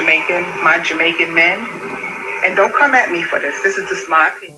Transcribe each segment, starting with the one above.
Jamaican, my Jamaican men. And don't come at me for this. This is just my opinion.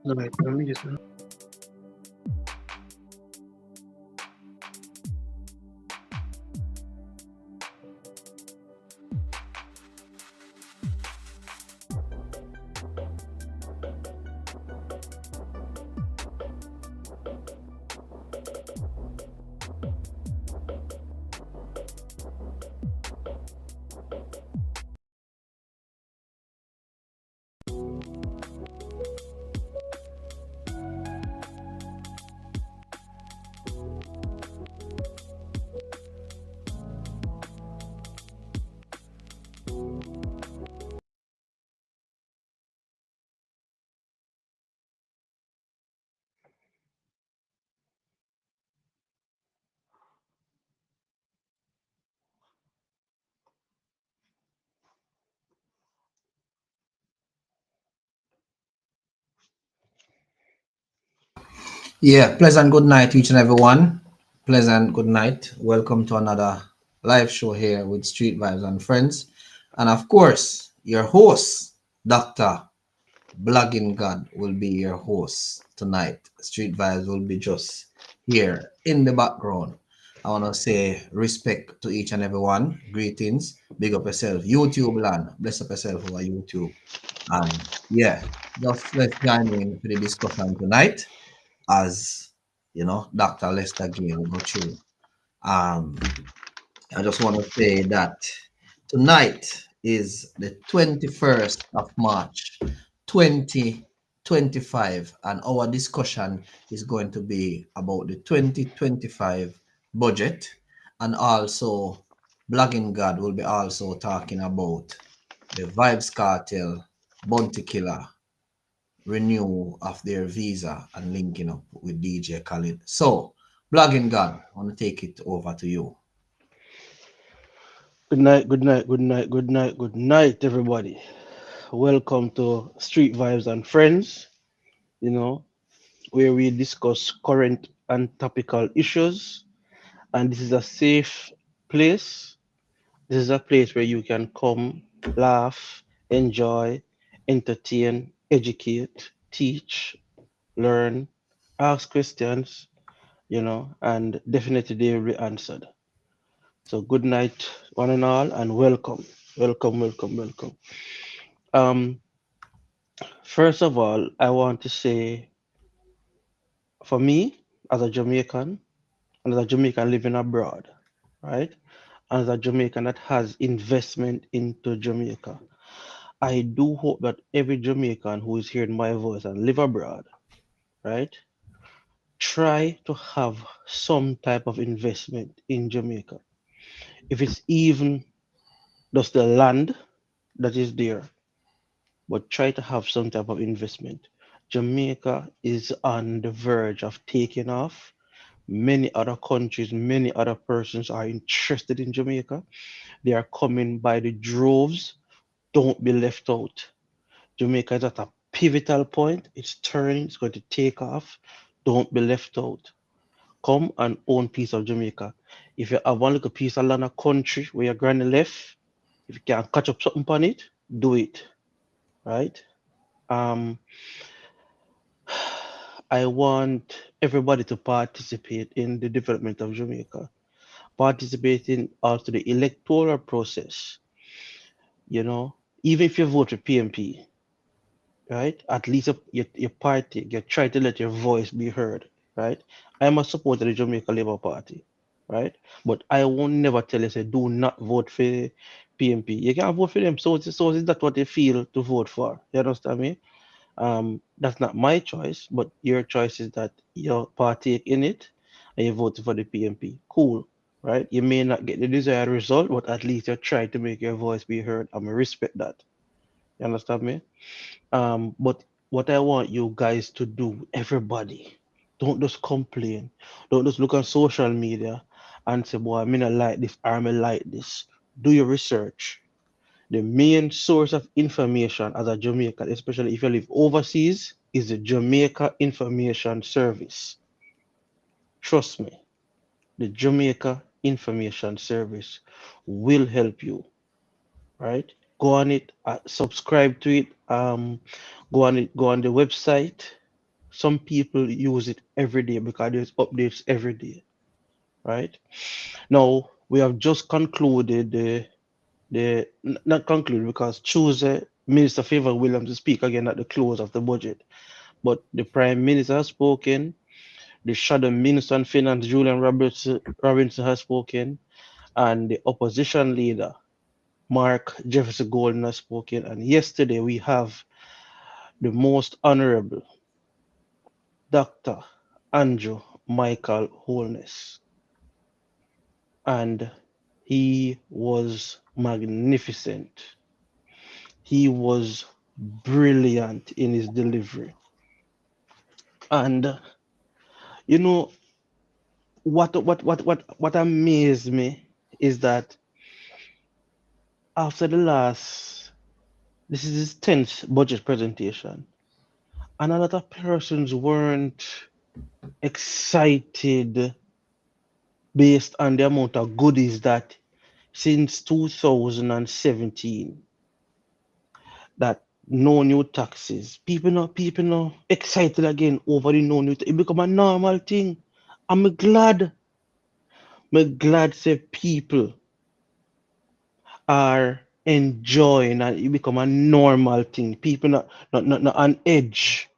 All right, let me just. Yeah, pleasant good night to each and everyone. Pleasant good night. Welcome to another live show here with Street Vibes and Friends. And of course, your host, Dr. Blogging God, will be your host tonight. Street Vibes will be just here in the background. I want to say respect to each and everyone. Greetings. Big up yourself. YouTube land. Bless up yourself over YouTube. And yeah, just let's join in for the discussion tonight as Dr. Lester Gay will go through. Um, I just want to say that tonight is the 21st of March, 2025, and our discussion is going to be about the 2025 budget, and also Blogging God will be also talking about the Vibes Cartel, Bounty Killer, renewal of their visa and linking up with DJ Khalid. So, Blogging God, I want to take it over to you. Good night, good night, good night, good night, good night, everybody. Welcome to Street Vibes and Friends, you know, where we discuss current and topical issues. And this is a safe place. This is a place where you can come, laugh, enjoy, entertain, educate, teach, learn, ask questions, and definitely they will be answered. So good night, one and all, and welcome, welcome, welcome, welcome. Um, First of all, I want to say, for me, as a Jamaican, and as a Jamaican living abroad, right, and as a Jamaican that has investment into Jamaica, I do hope that every Jamaican who is hearing my voice and live abroad, right, try to have some type of investment in Jamaica. If it's even just the land that is there, but try to have some type of investment. Jamaica is on the verge of taking off. Many other countries, many other persons are interested in Jamaica. They are coming by the droves. Don't be left out. Jamaica is at a pivotal point. It's turning, it's going to take off. Don't be left out. Come and own piece of Jamaica. If you have one little piece of land, a country where your granny left, if you can catch up something on it, do it. Right? Um, I want everybody to participate in the development of Jamaica, participate in also the electoral process. Even if you vote for PMP, right? At least your party, you try to let your voice be heard, right? I'm a supporter of the Jamaica Labour Party, right? But I won't never tell you, say, do not vote for PMP. You can vote for them, so is that what they feel to vote for? You understand me? That's not my choice, but your choice is that you partake in it and you vote for the PMP. Cool, right? You may not get the desired result, but at least you try to make your voice be heard. I'm respect that. You understand me? But what I want you guys to do, everybody, don't just complain. Don't just look on social media and say, boy, I mean I like this, or I mean like this. Do your research. The main source of information as a Jamaican, especially if you live overseas, is the Jamaica Information Service. Trust me, the Jamaica Information Service will help you, right? Go on it, subscribe to it, go on the website, Some people use it every day because there's updates every day, right? Now we have just concluded not concluded because Tuesday Minister Favor Williams to speak again at the close of the budget. But the Prime Minister has spoken, the Shadow Minister on Finance Julian Robinson has spoken, and the opposition leader Mark Jefferson Golden has spoken. And yesterday we have the most honorable Dr. Andrew Michael Holness, and he was magnificent. He was brilliant in his delivery. And you know what amazed me is that after the last, this is his 10th budget presentation, and a lot of persons weren't excited based on the amount of goodies that since 2017, that no new taxes. People not excited again over the no new. It become a normal thing. I'm glad. I'm glad say people are enjoying and it become a normal thing. People not on edge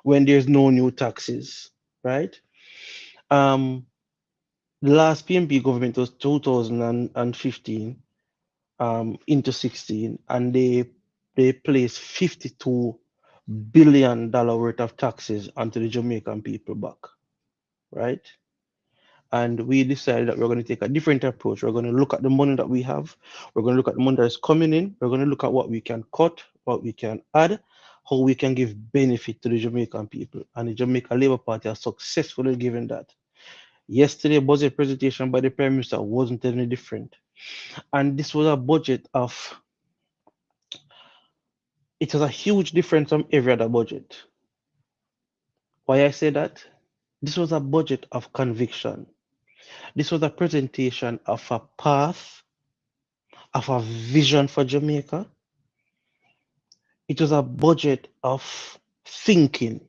when there's no new taxes, right? Um, the last PMP government was 2015 into 16, and they placed $52 billion worth of taxes onto the Jamaican people back, right? And we decided that we're going to take a different approach. We're going to look at the money that we have. We're going to look at the money that is coming in. We're going to look at what we can cut, what we can add, how we can give benefit to the Jamaican people. And the Jamaica Labour Party has successfully given that. Yesterday, budget presentation by the Prime Minister wasn't any different. And this was a budget of, it was a huge difference from every other budget. Why I say that? This was a budget of conviction. This was a presentation of a path, of a vision for Jamaica. It was a budget of thinking,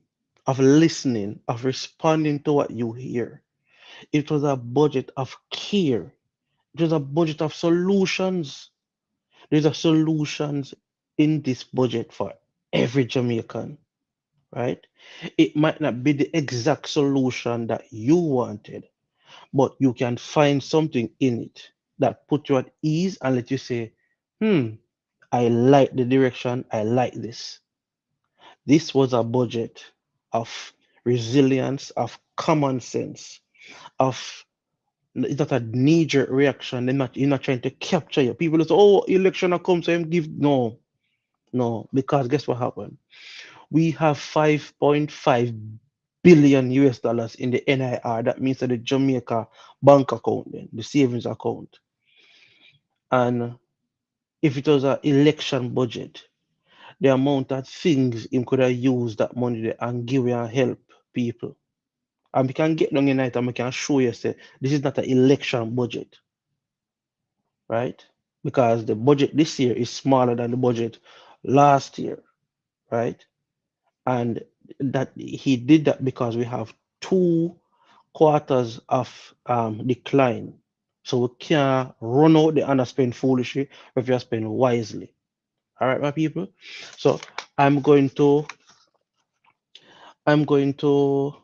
of listening, of responding to what you hear. It was a budget of care. It was a budget of solutions. There's a solutions in this budget for every Jamaican, right? It might not be the exact solution that you wanted, but you can find something in it that put you at ease and let you say, I like the direction, I like this. This was a budget of resilience, of common sense, of it's not a knee-jerk reaction. You're not trying to capture you. People say, oh, election will come, so I'm give no, because guess what happened? We have 5.5 billion US dollars in the NIR. That means that the Jamaica bank account, then, the savings account. And if it was an election budget, the amount of things him could have used that money there and give and help people. And we can get down in it and we can show you say this is not an election budget, right? Because the budget this year is smaller than the budget last year, right? And that he did that because we have 2 quarters of decline. So we can't run out the and spend foolishly, if you spend wisely. All right, my people. So I'm going to I'm going to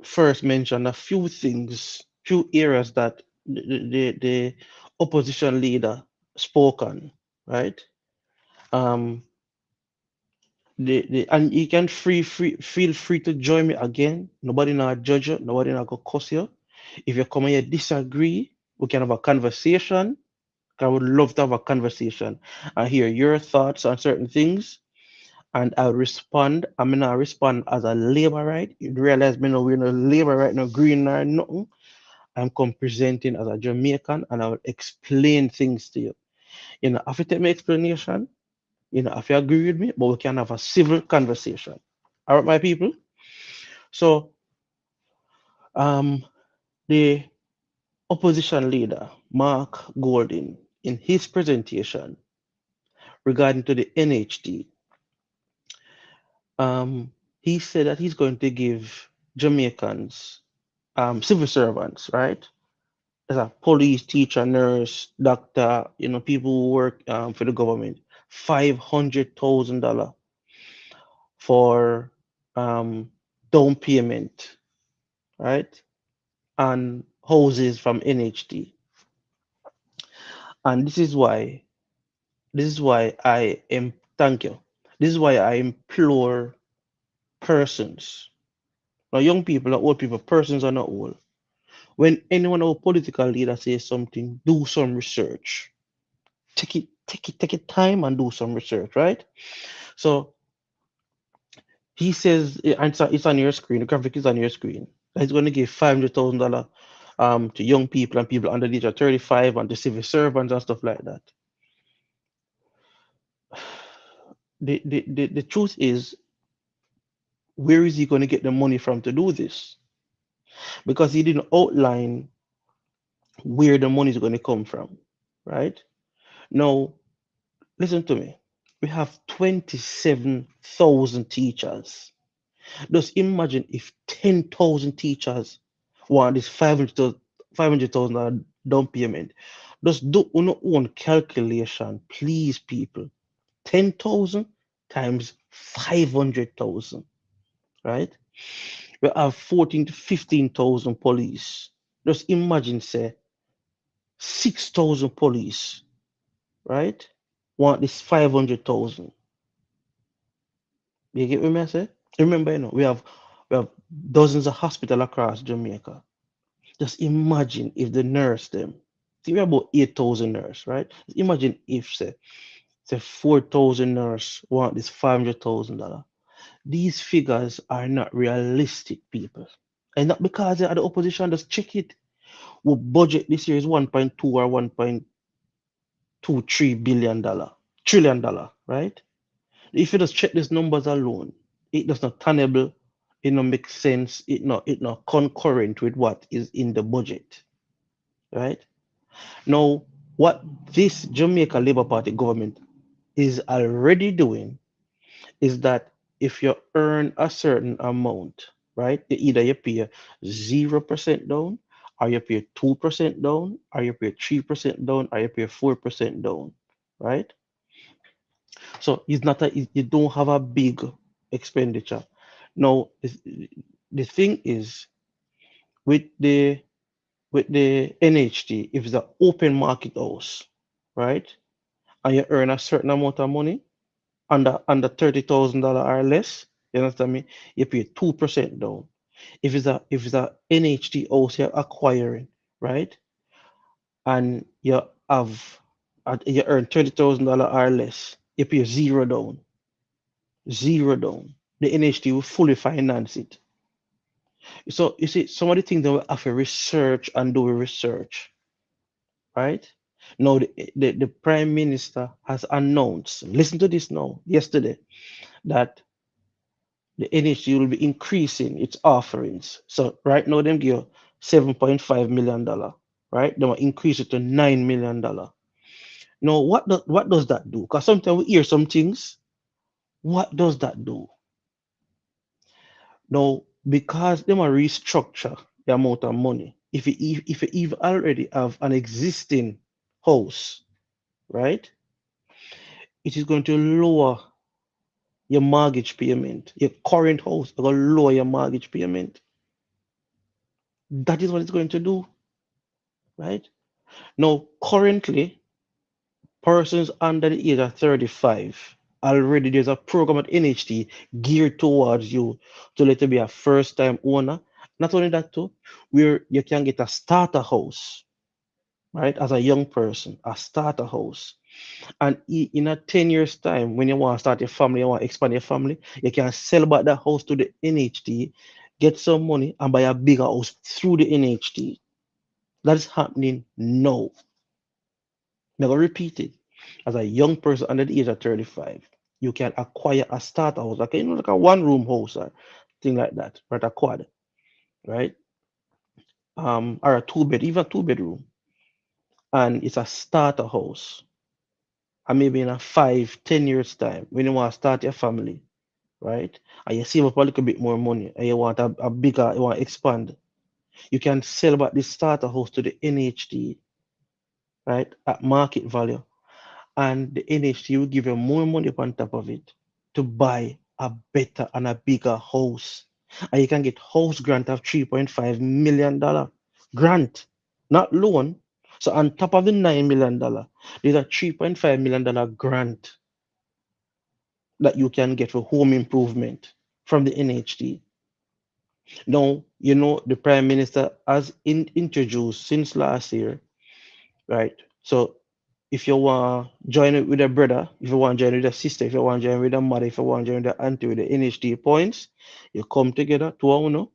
first mention a few things, few areas that the opposition leader spoke on, right? Um, and you can feel free to join me again. Nobody not judge you, nobody not go cuss you. If you come here disagree, we can have a conversation. I would love to have a conversation and hear your thoughts on certain things. And I'll respond. I mean, I respond as a labor right. You realize me no we're no labor right, no green or nothing. I'm come presenting as a Jamaican and I will explain things to you. You know, if you take my explanation, you know, if you agree with me, but we can have a civil conversation. All right, my people. So um the opposition leader, Mark Golding, in his presentation regarding to the NHD, he said that he's going to give Jamaicans, civil servants, right? As a police, teacher, nurse, doctor, people who work for the government, $500,000 for down payment, right? And houses from NHT. And this is why I am thank you. This is why I implore persons, not young people, not old people, persons are not old. When anyone or political leader says something, do some research. Take it time and do some research, right? So he says, it's on your screen, the graphic is on your screen. He's going to give $500,000 to young people and people under the age of 35 and to civil servants and stuff like that. The truth is, where is he going to get the money from to do this? Because he didn't outline where the money is going to come from, right? Now, listen to me. We have 27,000 teachers. Just imagine if 10,000 teachers want this 500,000 down payment. Just do your own calculation, please, people. 10,000 times 500,000, right? We have 14 to 15,000 police. Just imagine, say, 6,000 police, right? Want this 500,000. You get what I say? Remember, we have dozens of hospitals across Jamaica. Just imagine if the nurse them, see we have about 8,000 nurse, right? Just imagine if say 4,000 nurse want this $500,000. These figures are not realistic, people. And not because they are the opposition, just check it. Our budget this year is 1.2 or $1.23 billion, trillion, right? If you just check these numbers alone, it does not tenable, it not make sense, it not concurrent with what is in the budget, right? Now, what this Jamaica Labour Party government is already doing is that if you earn a certain amount, right, either you pay 0% down, or you pay 2% down, or you pay 3% down, or you pay 4% down, right? So it's not you don't have a big expenditure. Now, the thing is with the NHT, if it's an open market house, right, and you earn a certain amount of money under $30,000 or less, you understand me? You pay 2% down. If it's a NHT house you're acquiring, right, and have you earn $30,000 or less, you pay zero down. Zero down. The NHT will fully finance it. So you see, some of the things that we have to research and do research, right? Now the Prime Minister has announced, listen to this now, yesterday, that the NHT will be increasing its offerings. So right now them give $7.5 million, right? They will increase it to $9 million. Now what does that do? Because sometimes we hear some things. What does that do? Now, because they will restructure the amount of money, if you even already have an existing house, right, it is going to lower your mortgage payment. Your current house is going to lower your mortgage payment. That is what it's going to do, right? Now, currently, persons under the age of 35, already there's a program at NHT geared towards you to let you be a first-time owner. Not only that, too, where you can get a starter house, right? As a young person, a starter house. And in a 10 years time, when you want to start your family, you want to expand your family, you can sell back that house to the NHT, get some money, and buy a bigger house through the NHT. That is happening now. I'm going to repeat it. As a young person under the age of 35, you can acquire a starter house, like a one-room house or thing like that, right? A quad, right? Or a two-bed, even a two-bedroom. And it's a starter house. And maybe in a 5, 10 years time, when you want to start your family, right? And you save up a little bit more money and you want a bigger, you want to expand, you can sell back this starter house to the NHT, right, at market value. And the NHT will give you more money on top of it to buy a better and a bigger house. And you can get house grant of $3.5 million grant, not loan. So on top of the $9 million, there's a $3.5 million grant that you can get for home improvement from the NHT. Now, the Prime Minister has introduced since last year, right? So if you want to join it with a brother, if you want to join with a sister, if you want to join with a mother, if you want to join with the auntie with the NHT points, you come together to one,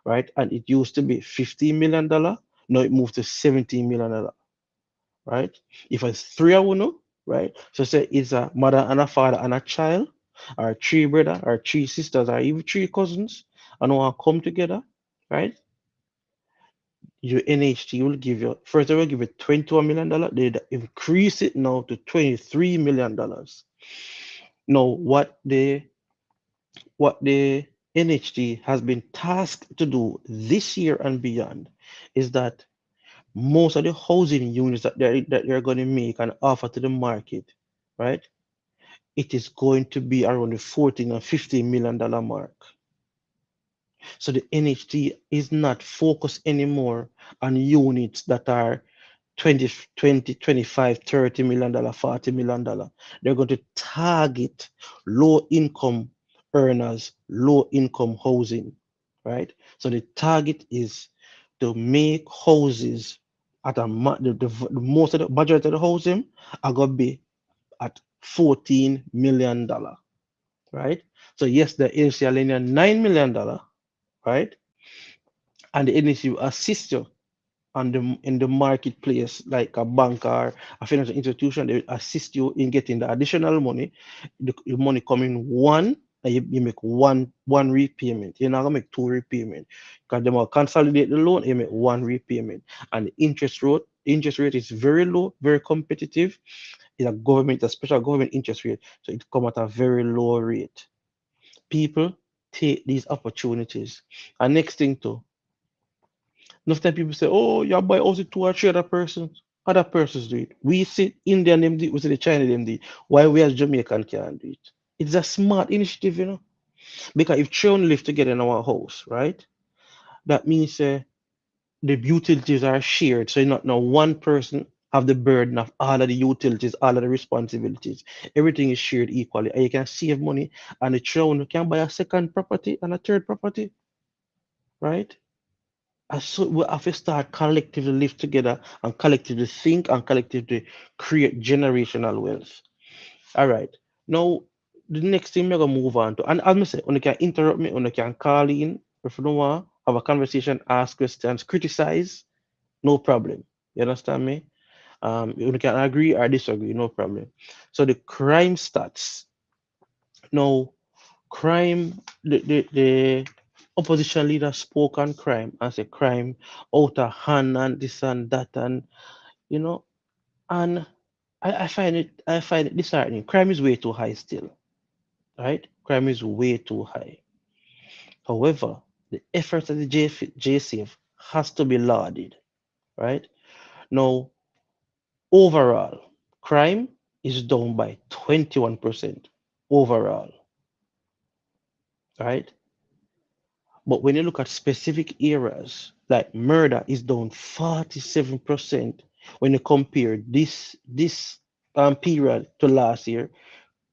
right? And it used to be $15 million. Now it moved to $17 million, right? If it's three of you, right? So say it's a mother and a father and a child, or three brother, or three sisters, or even three cousins, and want to come together, right? Your NHT will give you first they will give you $21 million. They increase it now to $23 million. Now what the NHT has been tasked to do this year and beyond is that most of the housing units that they're going to make and offer to the market, right? It is going to be around the 14 or $15 million mark. So the NHT is not focused anymore on units that are 20, 20, 25, $30 million, $40 million. They're going to target low income earners, low income housing, right? So the target is to make houses at the most of the majority of the housing are going to be at $14 million, right? So yes, the initial linear $9 million, right? And the NHC will assist you in the marketplace, like a bank or a financial institution. They will assist you in getting the additional money. The money coming one, and you make one repayment. You're not gonna make two repayment because they will consolidate the loan. You make one repayment, and the interest rate is very low, very competitive. It's a special government interest rate, so it come at a very low rate. People take these opportunities. And next thing too, enough time people say, oh, you buy house with two or three other persons. Other persons do it. We see Indian them do it, we see the China them do it. Why we as Jamaican can't do it? It's a smart initiative. Because if children live together in our house, right? That means the utilities are shared. So not now one person have the burden of all of the utilities, all of the responsibilities. Everything is shared equally. And you can save money, and the children can buy a second property and a third property, right? And so we have to start collectively live together and collectively think and collectively create generational wealth. All right. Now, the next thing we're gonna move on to, and as I say, you can interrupt me, you can call in if you don't want, have a conversation, ask questions, criticize, no problem. You understand me? You can agree or disagree, no problem. So the crime stats. Now, crime, the opposition leader spoke on crime and said crime out of hand and this and that, and you know and I find it disheartening. Crime is way too high still, right? Crime is way too high. However, the efforts of the JCF has to be lauded, right? Now, overall, crime is down by 21% overall, right? But when you look at specific areas, like murder is down 47%. When you compare this period to last year,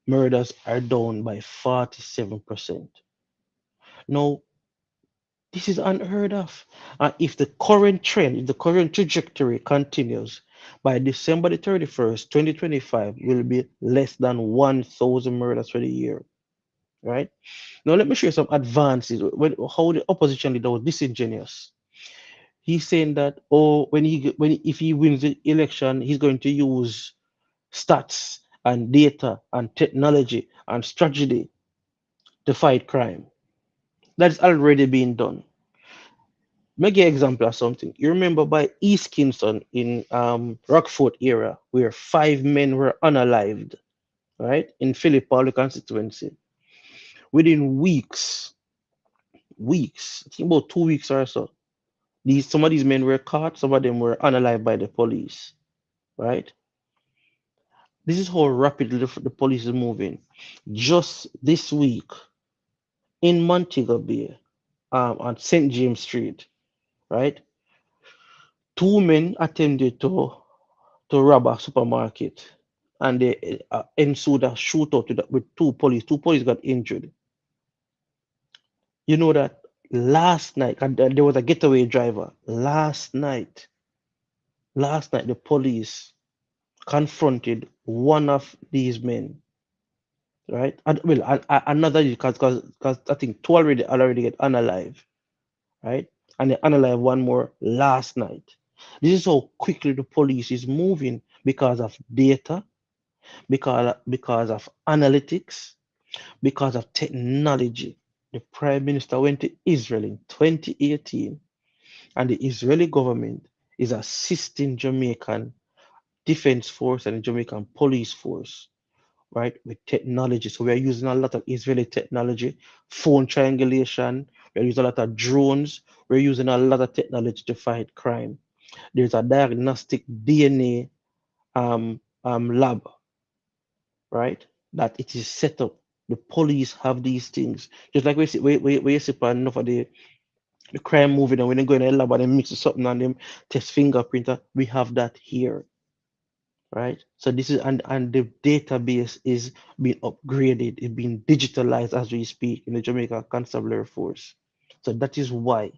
murders are down by 47%. Now, this is unheard of. And if the current trend, if the current trajectory continues, by December the 31st, 2025, will be less than 1,000 murders for the year, right? Now, let me show you some advances. How the opposition leader was disingenuous. He's saying that, oh, if he wins the election, he's going to use stats and data and technology and strategy to fight crime. That's already been done. Make an example of something. You remember by East Kingston in Rockford area, where five men were unalived, right? In Philip Pauli constituency. Within weeks, I think about 2 weeks or so, some of these men were caught, some of them were unalived by the police, right? This is how rapidly the police is moving. Just this week in Montego Bay, on St. James Street, right? Two men attempted to rob a supermarket, and they ensued a shootout with two police. Two police got injured. You know that last night, and there was a getaway driver. Last night, the police confronted one of these men, right? And, well, another, because I think two already get unalive, right? And they unalive one more last night. This is how quickly the police is moving because of data, because of analytics, because of technology. The prime minister went to Israel in 2018, and the Israeli government is assisting Jamaican defense force and the Jamaican police force, right, with technology. So we are using a lot of Israeli technology, phone triangulation. We're using a lot of drones. We're using a lot of technology to fight crime. There's a diagnostic DNA lab, right? That it is set up. The police have these things. Just like we see enough of the crime movie, and when they go in a lab and they mix something and them test fingerprint, we have that here, right? So this is, and the database is being upgraded, it's being digitalized as we speak in the Jamaica Constabulary Force. So that is why.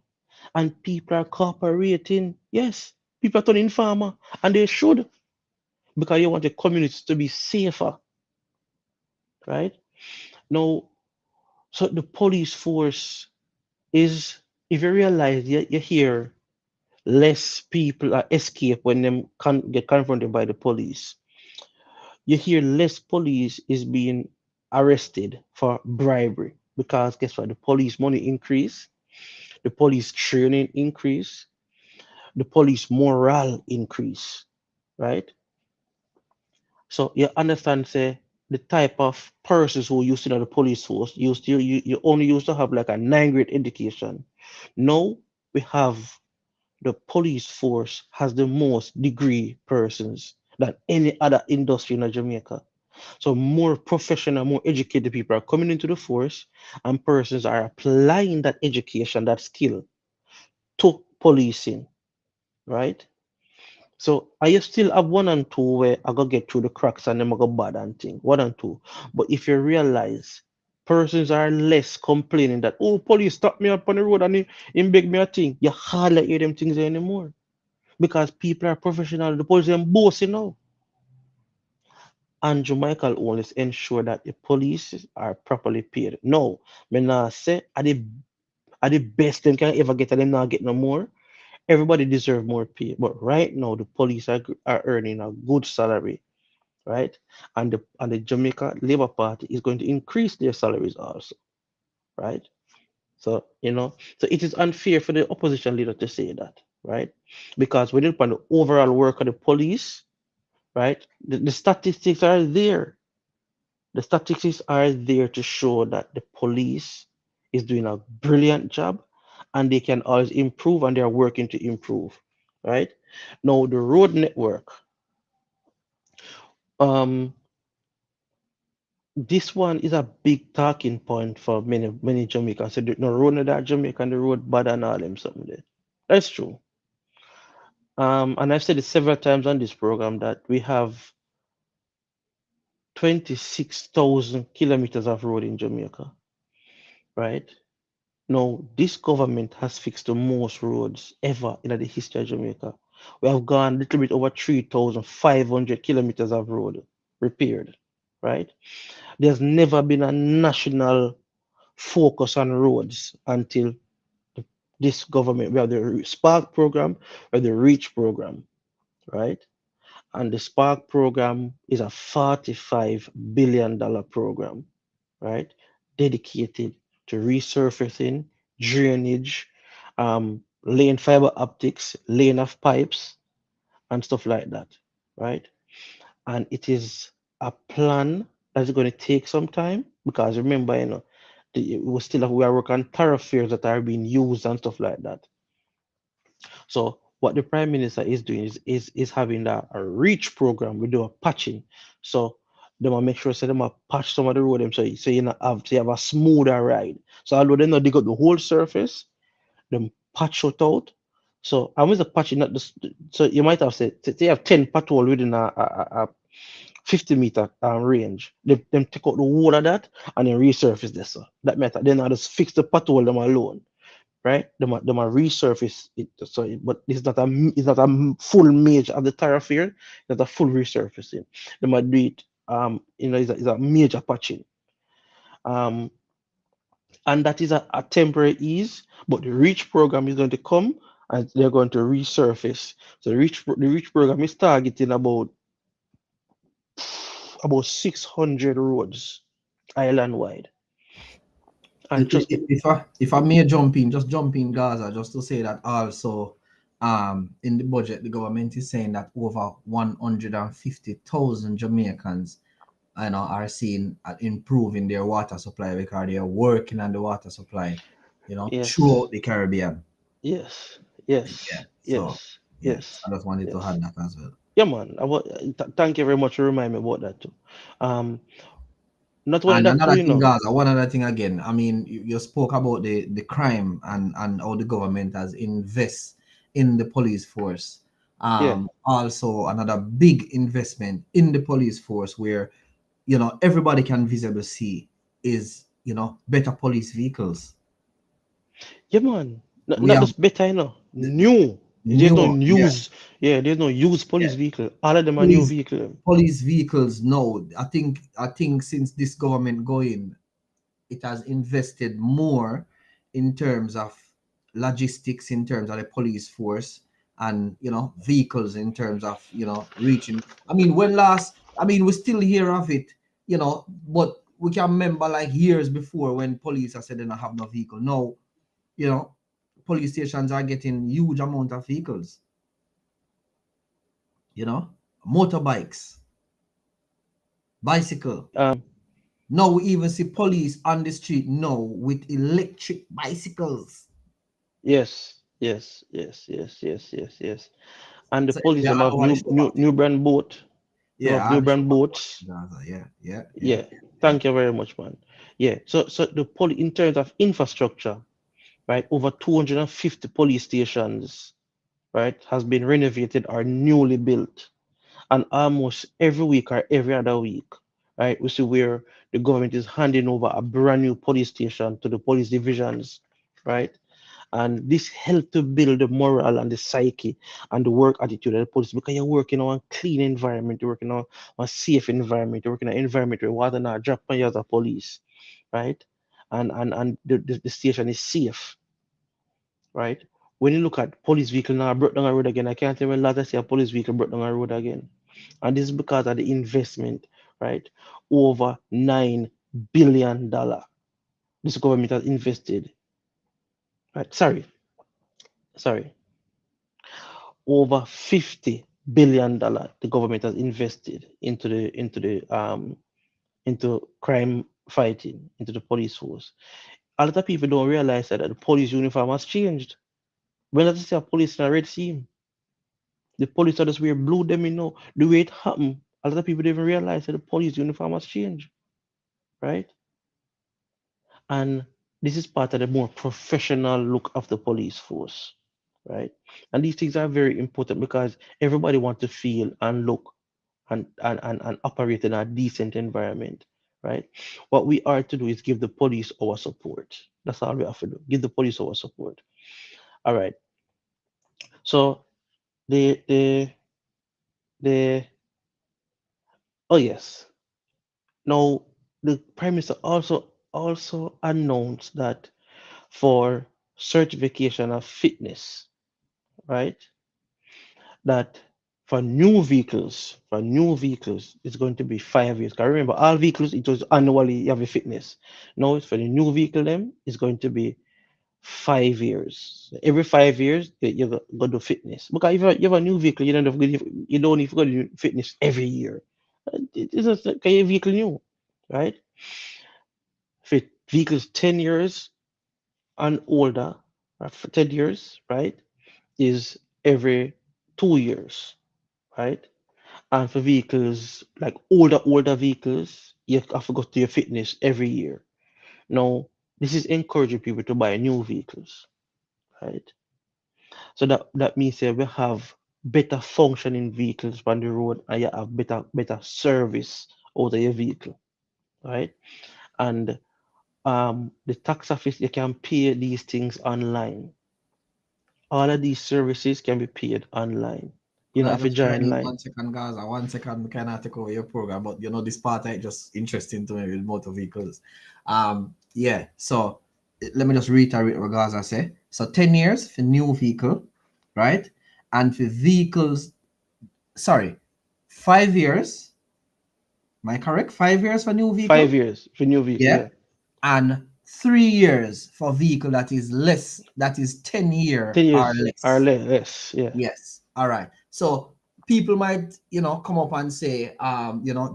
And people are cooperating. Yes, people are turning farmer, and they should, because you want the communities to be safer, right? Now, so the police force is, if you realize, you hear less people are escape when them get confronted by the police. You hear less police is being arrested for bribery, because guess what? The police money increase, the police training increase, the police morale increase, right? So you understand, say, the type of persons who used to know the police force you only used to have like a 9th grade education. Now we have the police force has the most degree persons than any other industry in Jamaica. So more professional, more educated people are coming into the force, and persons are applying that education, that skill to policing, right? So I still have one and two where I go get through the cracks and them I go bad and thing. One and two. But if you realize persons are less complaining that, oh, police stop me up on the road and he beg me a thing, you hardly hear them things anymore. Because people are professional, the police are bossing now. And Jamaica will always ensure that the police are properly paid. No, me nah say are the best them can ever get, and them not get no more. Everybody deserve more pay, but right now the police are earning a good salary, right? And the Jamaica Labour Party is going to increase their salaries also, right? So so it is unfair for the opposition leader to say that, right? Because when you look at the overall work of the police, right, the statistics are there. The statistics are there to show that the police is doing a brilliant job, and they can always improve, and they are working to improve, right? Now, the road network, um, this one is a big talking point for many Jamaicans. So the road in that Jamaica and the road bad and all them something there. That's true. And I've said it several times on this program that we have 26,000 kilometers of road in Jamaica, right? Now, this government has fixed the most roads ever in the history of Jamaica. We have gone a little bit over 3,500 kilometers of road repaired, right? There's never been a national focus on roads until this government. We have the Spark program, we have the Reach program, right? And the Spark program is a $45 billion program, right? Dedicated to resurfacing, drainage, laying fiber optics, laying of pipes, and stuff like that, right? And it is a plan that's going to take some time, because remember, We still have, we are working on thoroughfares that are being used and stuff like that. So what the Prime Minister is doing is having that a reach program. We do a patching. So they will make sure so they will patch some of the road them so you not have to have a smoother ride. So although they not dig up the whole surface, them patch it out. So I was the patching not the so you might have said say you have 10 patrol within a 50-meter range. Them take out the whole of that and then resurface this. So that matter. Then I just fix the patrol them alone, right? Them a resurface it. So, but it's not a full major of the thoroughfare. It's not a full resurfacing. They might do it. It's a major patching. Um, and that is a temporary ease. But the reach program is going to come and they're going to resurface. So the reach program is targeting about 600 roads island wide. And trust me, If I may jump in, just jump in Gaza, just to say that also in the budget, the government is saying that over 150,000 Jamaicans are seeing improving their water supply because they are working on the water supply, yes, throughout the Caribbean. yes, Yeah. yes, So yes, yeah, yes, I just wanted to yes. add that as well. Yeah, man. Thank you very much for reminding me about that too. Um, Not only And that too, another thing, Gaza, one other thing again. I mean, you spoke about the crime and how the government has invest in the police force. Yeah. Also another big investment in the police force where everybody can visibly see is better police vehicles. Yeah, man. We Not have just better, the new. There's no new, yeah, news. Yeah, there's no used yeah, police vehicle. All of them are new police vehicle. police vehicles. No, I think since this government going, it has invested more in terms of logistics, in terms of the police force, and vehicles in terms of reaching. I mean, we still hear of it, but we can remember like years before when police have said they don't have no vehicle. No, you know, police stations are getting huge amount of vehicles, you know, motorbikes, bicycle. Um, Now we even see police on the street now with electric bicycles. yes, yes, yes, yes, yes, yes, yes. And the So police yeah, them I have don't want to show off. new brand boat. They Yeah, have I new had to show brand off boats. Gaza. Yeah, yeah, yeah, Yeah. yeah. Thank you very much, man. Yeah. So the in terms of infrastructure, right? Over 250 police stations, right, has been renovated or newly built. And almost every week or every other week, right, we see where the government is handing over a brand new police station to the police divisions, right? And this helped to build the moral and the psyche and the work attitude of the police because you're working on a clean environment, you're working on a safe environment, you're working on an environment where water not drop on you as a police, right? And the station is safe, right? When you look at police vehicle now brought down a road again, I can't even let us see a police vehicle brought down a road again. And this is because of the investment, right? Over $9 billion. This government has invested, right? Sorry, over $50 billion the government has invested into crime fighting, into the police force. A lot of people don't realize that the police uniform has changed. When I see a police in a red team, the police are just wear blue them, the way it happened. A lot of people don't even realize that the police uniform has changed, right? And this is part of the more professional look of the police force, right? And these things are very important because everybody wants to feel and look and operate in a decent environment, right? What we are to do is give the police our support. That's all we have to do. Give the police our support. All right. So the the the oh yes. Now the Prime Minister also announced that for certification of fitness, right? That for new vehicles, it's going to be 5 years. Because remember, all vehicles, it was annually you have a fitness. Now, it's for the new vehicle, them, it's going to be 5 years. So every 5 years, go do fitness. Because if you have a new vehicle, you don't need to go do fitness every year. It's just because your vehicle new, right? Vehicles 10 years and older, for 10 years, right, is every 2 years, right? And for vehicles like older vehicles, you have to go to your fitness every year. Now, this is encouraging people to buy new vehicles, right? So that means that we have better functioning vehicles on the road and you have better service out of your vehicle, right? And the tax office, you can pay these things online. All of these services can be paid online. You Could don't I have to just join join in line. 1 second, Gaza? 1 second, can I take over your program? But this part is just interesting to me with motor vehicles. Yeah. So let me just reiterate what Gaza said. So 10 years for new vehicle, right? And for vehicles, sorry, 5 years. Am I correct? 5 years for new vehicle? 5 years for new vehicle, Yeah. yeah. And 3 years for vehicle that is less, that is 10 year 10 or years or less. less, yeah. Yes. All right. So people might, come up and say,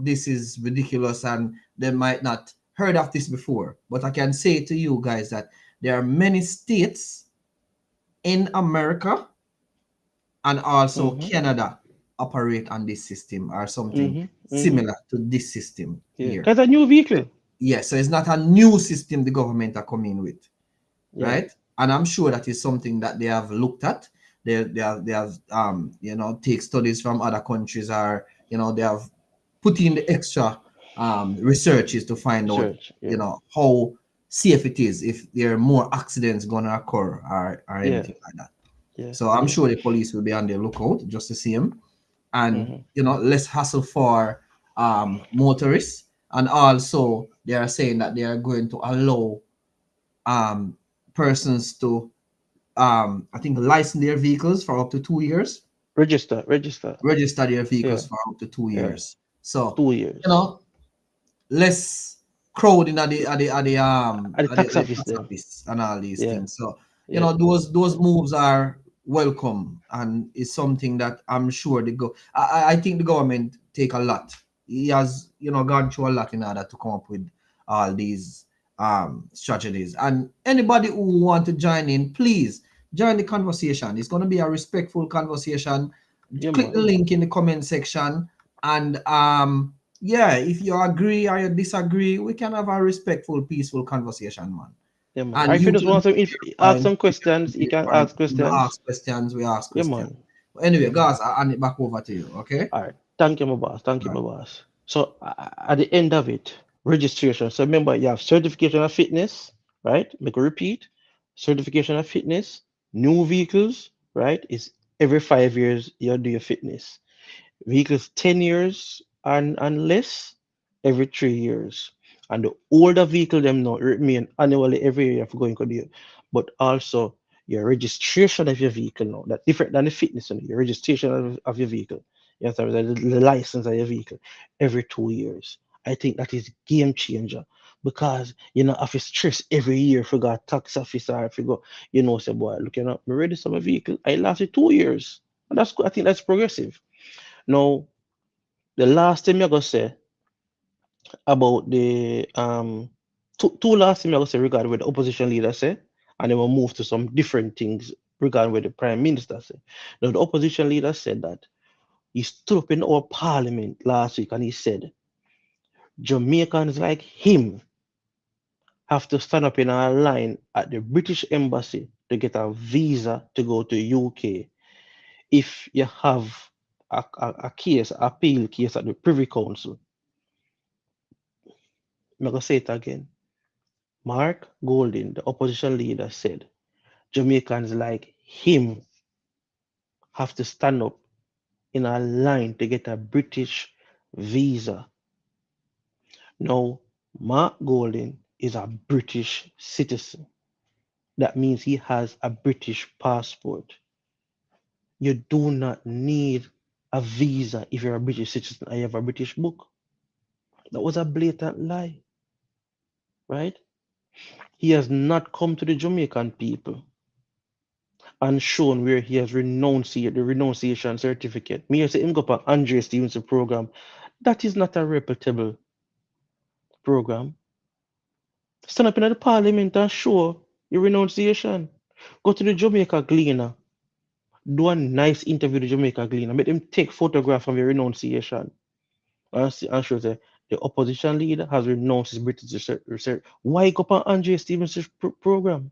this is ridiculous, and they might not heard of this before. But I can say to you guys that there are many states in America and also Mm-hmm. Canada operate on this system or something Mm-hmm. Mm-hmm. similar to this system Yeah. here. Because a new vehicle. Yes. So it's not a new system the government are coming with, Yeah. right? And I'm sure that is something that they have looked at. They have take studies from other countries, or they have put in the extra researches to find out Research. Yeah. how safe it is if there are more accidents gonna occur, or Yeah. anything like that. Yeah. So I'm Yeah. sure the police will be on the lookout just to see him, and Mm-hmm. less hassle for motorists. And also they are saying that they are going to allow um persons to I think license their vehicles for up to 2 years, Register. Register. register their Yeah. vehicles for up to two Yeah. years. So 2 years. less crowd in At the at tax the office tax then. office and all these Yeah. things. So Yeah. those moves are welcome, and is something that I'm sure I think the government take a lot. He has gone through a lot in order to come up with all these strategies. And anybody who want to join in, please join the conversation. It's going to be a respectful conversation. Yeah, Click the man. link in the comment section, and yeah, if you agree or you disagree, we can have a respectful, peaceful conversation, man. Yeah, man. Or And if you you just can want some make your ask point, some you can questions, make you your can point. ask You questions. ask questions, we ask Yeah, questions. man. But anyway, Yeah, man. guys, I hand it back over to you, okay? All right. Thank you, my boss. Thank you, Right. my boss. So at the end of it, registration. So remember, you have certification of fitness, right? Make a repeat. Certification of fitness, new vehicles, right? Is every 5 years you do your fitness. Vehicles 10 years and less, every 3 years. And the older vehicle them now remain annually every year you have to go and do. But also your registration of your vehicle now, that different than the fitness, your registration of your vehicle. You have to have the license of your vehicle every 2 years. I think that is game changer because if you stress every year if you got a tax officer, if you go, say, boy, look, me register my vehicle, I lasted 2 years. And that's good. I think that's progressive. Now, the last thing I'm gonna say about the two last thing I'm gonna say regarding what the opposition leader say, and then we'll move to some different things regarding what the prime minister said. Now, the opposition leader said that he stood up in our parliament last week and he said Jamaicans like him have to stand up in a line at the British embassy to get a visa to go to UK if you have a case, appeal case at the Privy Council. I'm gonna say it again. Mark Golding, the opposition leader, said Jamaicans like him have to stand up in a line to get a British visa. Now, Mark Golding is a British citizen. That means he has a British passport. You do not need a visa if you're a British citizen and you have a British book. That was a blatant lie, right? He has not come to the Jamaican people and shown where he has renunciated the renunciation certificate. Me, I say him go for Andre Stevenson program. That is not a reputable program. Stand up in the parliament and show your renunciation. Go to the Jamaica Gleaner. Do a nice interview with the Jamaica Gleaner. Make them take photograph of your renunciation. And show the opposition leader has renounced his British research. Why go up on Andre Stevens' program?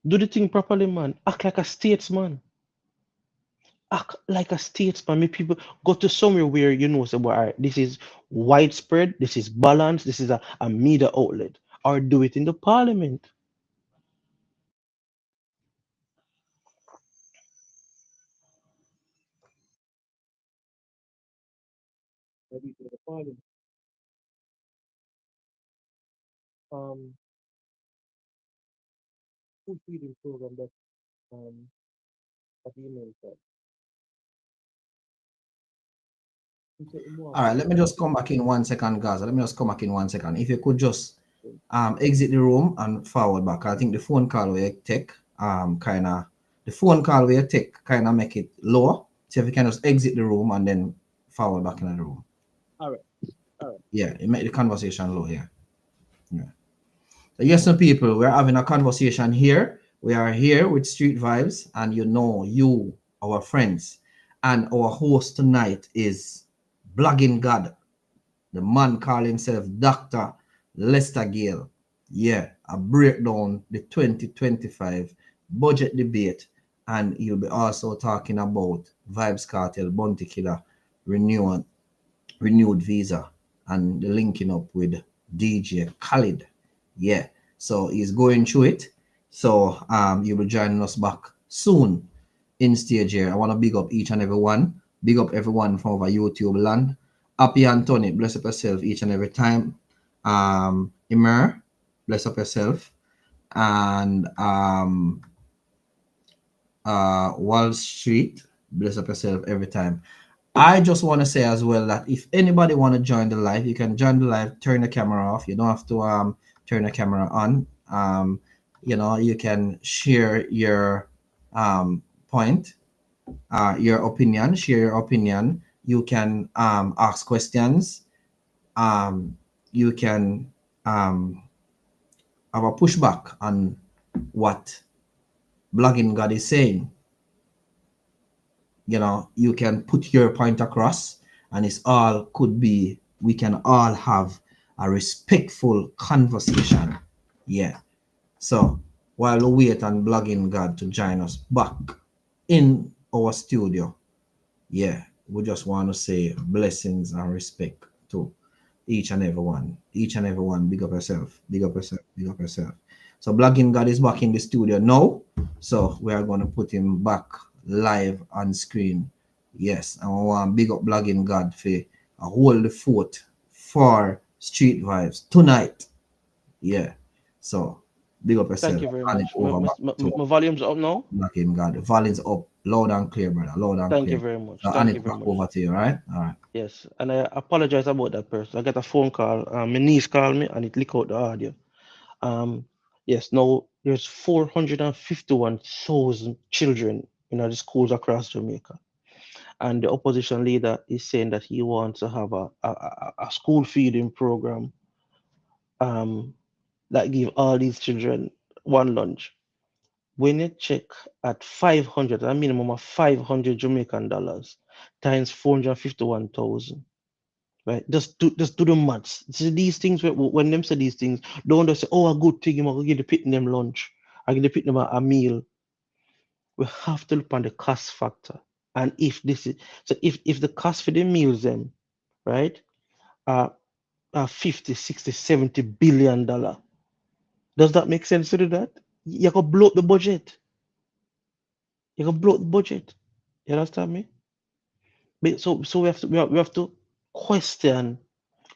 Do the thing properly, man. Act like a statesman. Act like a statesman. Make people go to somewhere where you know, say, well, all right, this is widespread, this is balanced, this is a media outlet. Or do it in the parliament. Maybe to the parliament. Um, food feeding program um that you mentioned. You say you want All to right, let me do just come back in 1 second, Gaza. Let me just come back in 1 second. If you could just it. exit the room and forward back. I think the phone call we take kind of the phone call we take kind of make it lower. So if you can just exit the room and then forward back in the room. All right, all right. Yeah, it make the conversation low. Yeah. Yeah. So yes, some people, we're having a conversation here. We are here with Street Vibes, and you know, you, our friends, and our host tonight is Blogging God. The man call himself Dr. Lester Gale. Yeah, I break down the 2025 budget debate, and he'll be also talking about Vibes Cartel, Bounty Killer, renewed, renewed visa, and the linking up with DJ Khalid. Yeah, so he's going through it. So you will join us back soon in stage here. I want to big up each and every one. Big up everyone from over YouTube land. Happy Anthony, bless up yourself each and every time. Emer, bless up yourself. And Wall Street, bless up yourself every time. I just want to say as well that if anybody want to join the live, you can join the live, turn the camera off. You don't have to turn the camera on. You know, you can share your point, your opinion, share your opinion. You can ask questions. You can have a pushback on what Blogging God is saying. You know, you can put your point across, and it's all could be, we can all have a respectful conversation. Yeah. So while we wait on Blogging God to join us back in our studio, yeah, we just want to say blessings and respect to each and every one. Each and every one, big up yourself, big up yourself, big up yourself. So Blogging God is back in the studio now. So we are going to put him back live on screen. Yes, and we want big up Blogging God for a hold the fort for Street Vibes tonight. Yeah. So big up Thank yourself. you very Hand it much. over back to My volume's up now. Blogging God. The volume's up loud and clear, brother. Loud and Thank you clear. very much. So hand Thank it you very back much. over to you, right? All right. Yes, and I apologize about that person. I got a phone call. My niece called me and it leaked out the audio. Um, yes, now there's 451,000 children in the schools across Jamaica, and the opposition leader is saying that he wants to have a school feeding program um, that give all these children one lunch. When you check at 500, a minimum of 500 Jamaican dollars times 451,000. Right? Just do the maths. See these things when them say these things, don't just say, oh, a good thing, I'm gonna give the pit them lunch. I give the pit them a meal. We have to look on the cost factor. And if this is so if the cost for the meals them, right, are 50, 60, 70 billion dollar, does that make sense to do that? You gonna blow up the budget. You gonna blow up the budget. You understand me? So we have to question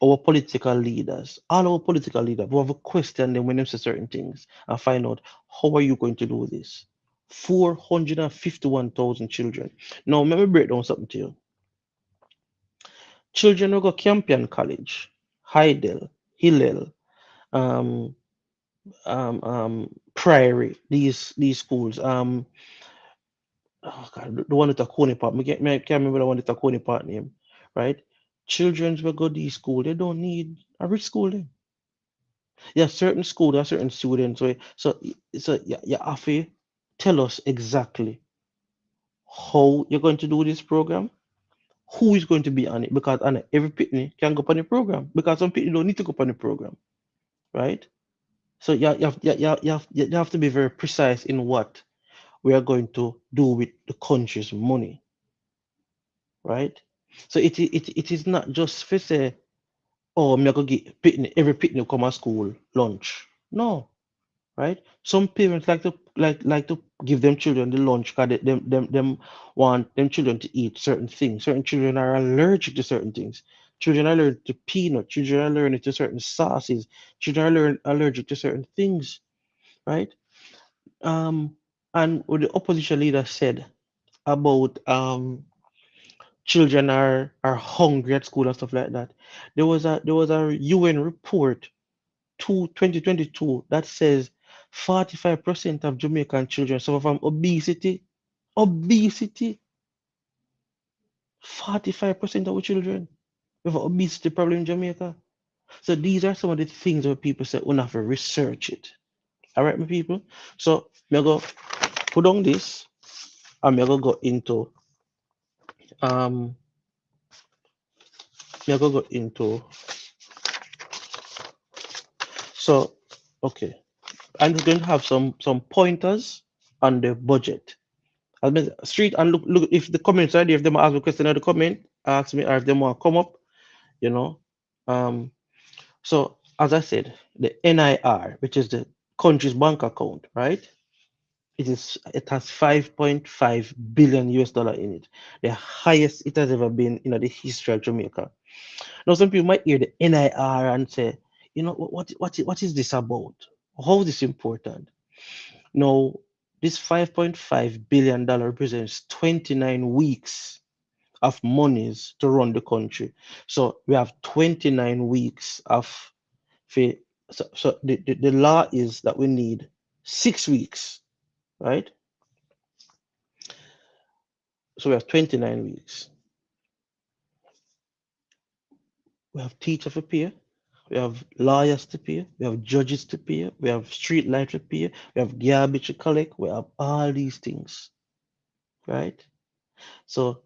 our political leaders, all our political leaders, we have a question them when they say certain things and find out how are you going to do this? 451,000 children. Now, let me break down something to you. Children who go Campion College, Hydel, Hillel, um, Priory, these schools, oh God, the one with the Coney part, I can't remember the one with the Coney part name, right? Children will go to these school, they don't need a rich school. Yeah, certain school, there are certain students. So you have to tell us exactly how you're going to do this program, who is going to be on it, because and every pitney can go on the program because some people don't need to go on the program, right? So you have to be very precise in what we are going to do with the country's money, right? So it is not just for say, oh, I'm gonna get pitney, every pitney come to school lunch. No, right? Some parents like to give them children the lunch because them want them children to eat certain things. Certain children are allergic to certain things. Children are allergic to peanut. Children are allergic to certain sauces. Children are allergic to certain things, right? Um, and what the opposition leader said about children are hungry at school and stuff like that. There was a UN report 2022 that says 45% of Jamaican children suffer from obesity. Obesity. 45% of our children have an obesity problem in Jamaica. So these are some of the things where people say we have to research it. All right, my people. So me go put on this and me go into um me go into so okay. I'm just going to have some pointers on the budget. I'll be street and look if the comments are there, if they want to ask a question in the comment, ask me or if they want to come up, you know. Um so as I said, the NIR, which is the country's bank account, right? It has 5.5 billion US dollar in it. The highest it has ever been in the history of Jamaica. Now some people might hear the NIR and say, what is this about? How is this important? Now, this $5.5 billion represents 29 weeks of monies to run the country. So we have 29 weeks of fa- so the law is that we need 6 weeks, right? So we have 29 weeks. We have teachers to pay, we have lawyers to pay, we have judges to pay, we have street lights to pay, we have garbage to collect, we have all these things, right? So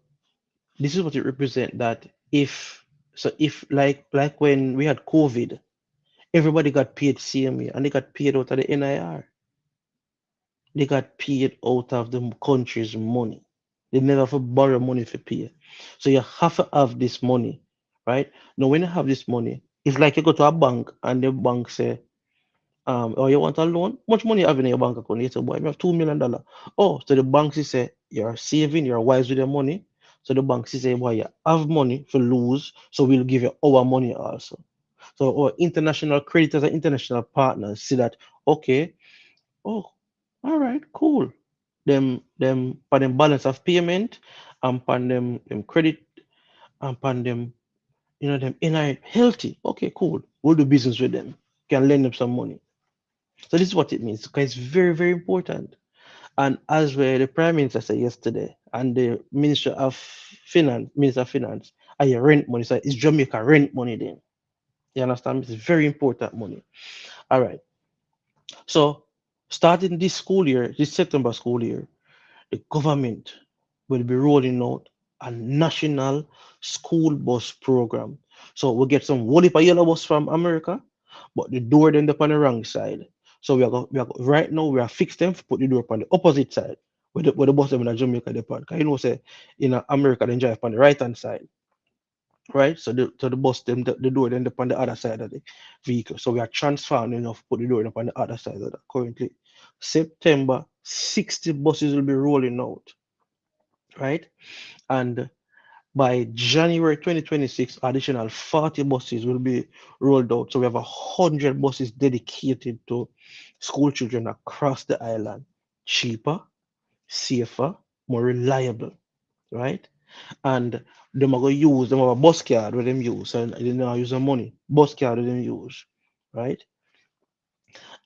this is what it represents that if like when we had COVID, everybody got paid same year and they got paid out of the NIR. They got paid out of the country's money. They never have to borrow money for pay. So you have to have this money, right? Now when you have this money, it's like you go to a bank and the bank say, oh, you want a loan? Much money you have in your bank account? You say, boy, you have $2 million. Oh, so the bank say you're saving, you're wise with your money. So the bank say, boy, you have money to lose, so we'll give you our money also. So our international creditors and international partners see that, okay, oh, all right, cool. Them for them balance of payment and upon them credit and upon them, them inner healthy. Okay, cool. We'll do business with them. Can lend them some money. So this is what it means. Okay, it's very, very important. And as where the Prime Minister said yesterday, and the Minister of Finance, are your rent money. So it's Jamaica rent money then. You understand? It's very important money. All right. So starting this school year, this September school year, the government will be rolling out a national school bus program. So we'll get some whole heap of yellow bus from America, but the door then up on the wrong side. So right now we are fixed them to put the door on the opposite side, where the bus them in Jamaica depart. Cause say in America they drive on the right hand side, right? So the bus them the door then up on the other side of the vehicle. So we are transferring enough put the door up on the other side of that. Currently, September 60 buses will be rolling out, right? And by January 2026, additional 40 buses will be rolled out. So we have 100 buses dedicated to school children across the island. Cheaper, safer, more reliable, right? And them are going to use them have a bus card where them use and they don't use the money. Bus card where them use, right?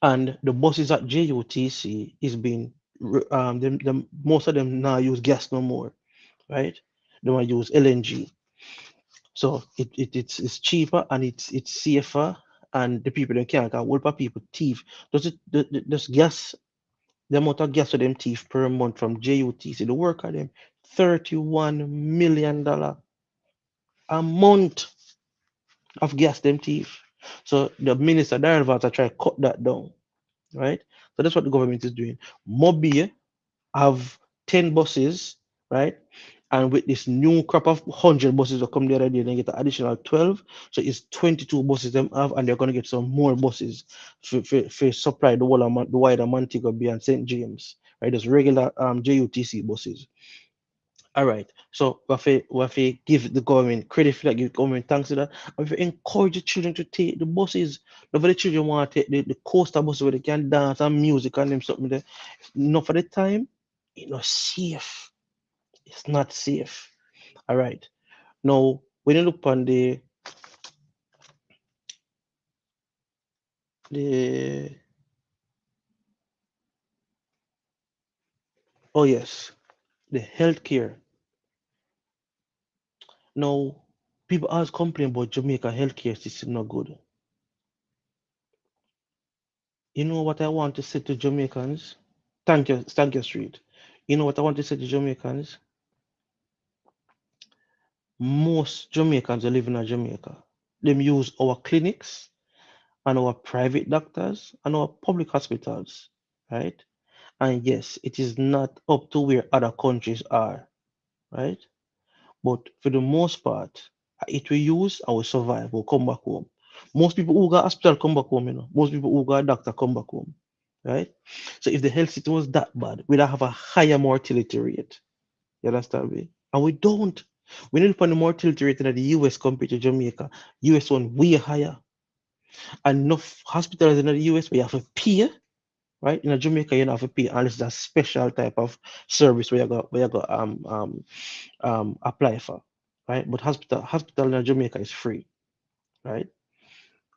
And the buses at JUTC is being them most of them now use gas no more, right? They want to use LNG. So it's cheaper and it's safer and the people they can't get hold of people thief. Does it does gas the amount of gas for them thief per month from JUTC, the work of them $31 million a month of gas them thief. So the minister Darvata try to cut that down, right? So that's what the government is doing. Mobile have 10 buses, right? And with this new crop of 100 buses that come the other day, they get an additional 12. So it's 22 buses them have, and they're going to get some more buses for supply the whole amount, the wider Montego Bay and St. James, right? There's regular JUTC buses. All right. So we have to give the government credit for that, give government thanks to that. And we have to encourage the children to take the buses. Not for the children want to take the coaster buses where they can dance and music and them something there. Not for the time, it's not safe. It's not safe. All right. Now, when you look on the oh yes, the healthcare. Now, people always complain about Jamaica healthcare system not good. You know what I want to say to Jamaicans? Thank you, Street. You know what I want to say to Jamaicans? Most Jamaicans who live in Jamaica, them use our clinics and our private doctors and our public hospitals, right? And yes, it is not up to where other countries are, right? But for the most part, it will use and will survive, will come back home. Most people who got hospital come back home, you know. Most people who got doctor come back home, right? So if the health system was that bad, we'd have a higher mortality rate. You understand me? And we don't. We need to find the mortality rate in the US compared to Jamaica. US one way higher. And enough hospitals in the US where you have to pay, right? In Jamaica, you don't have to pay unless it's a special type of service where you got apply for, right? But hospital in Jamaica is free, right?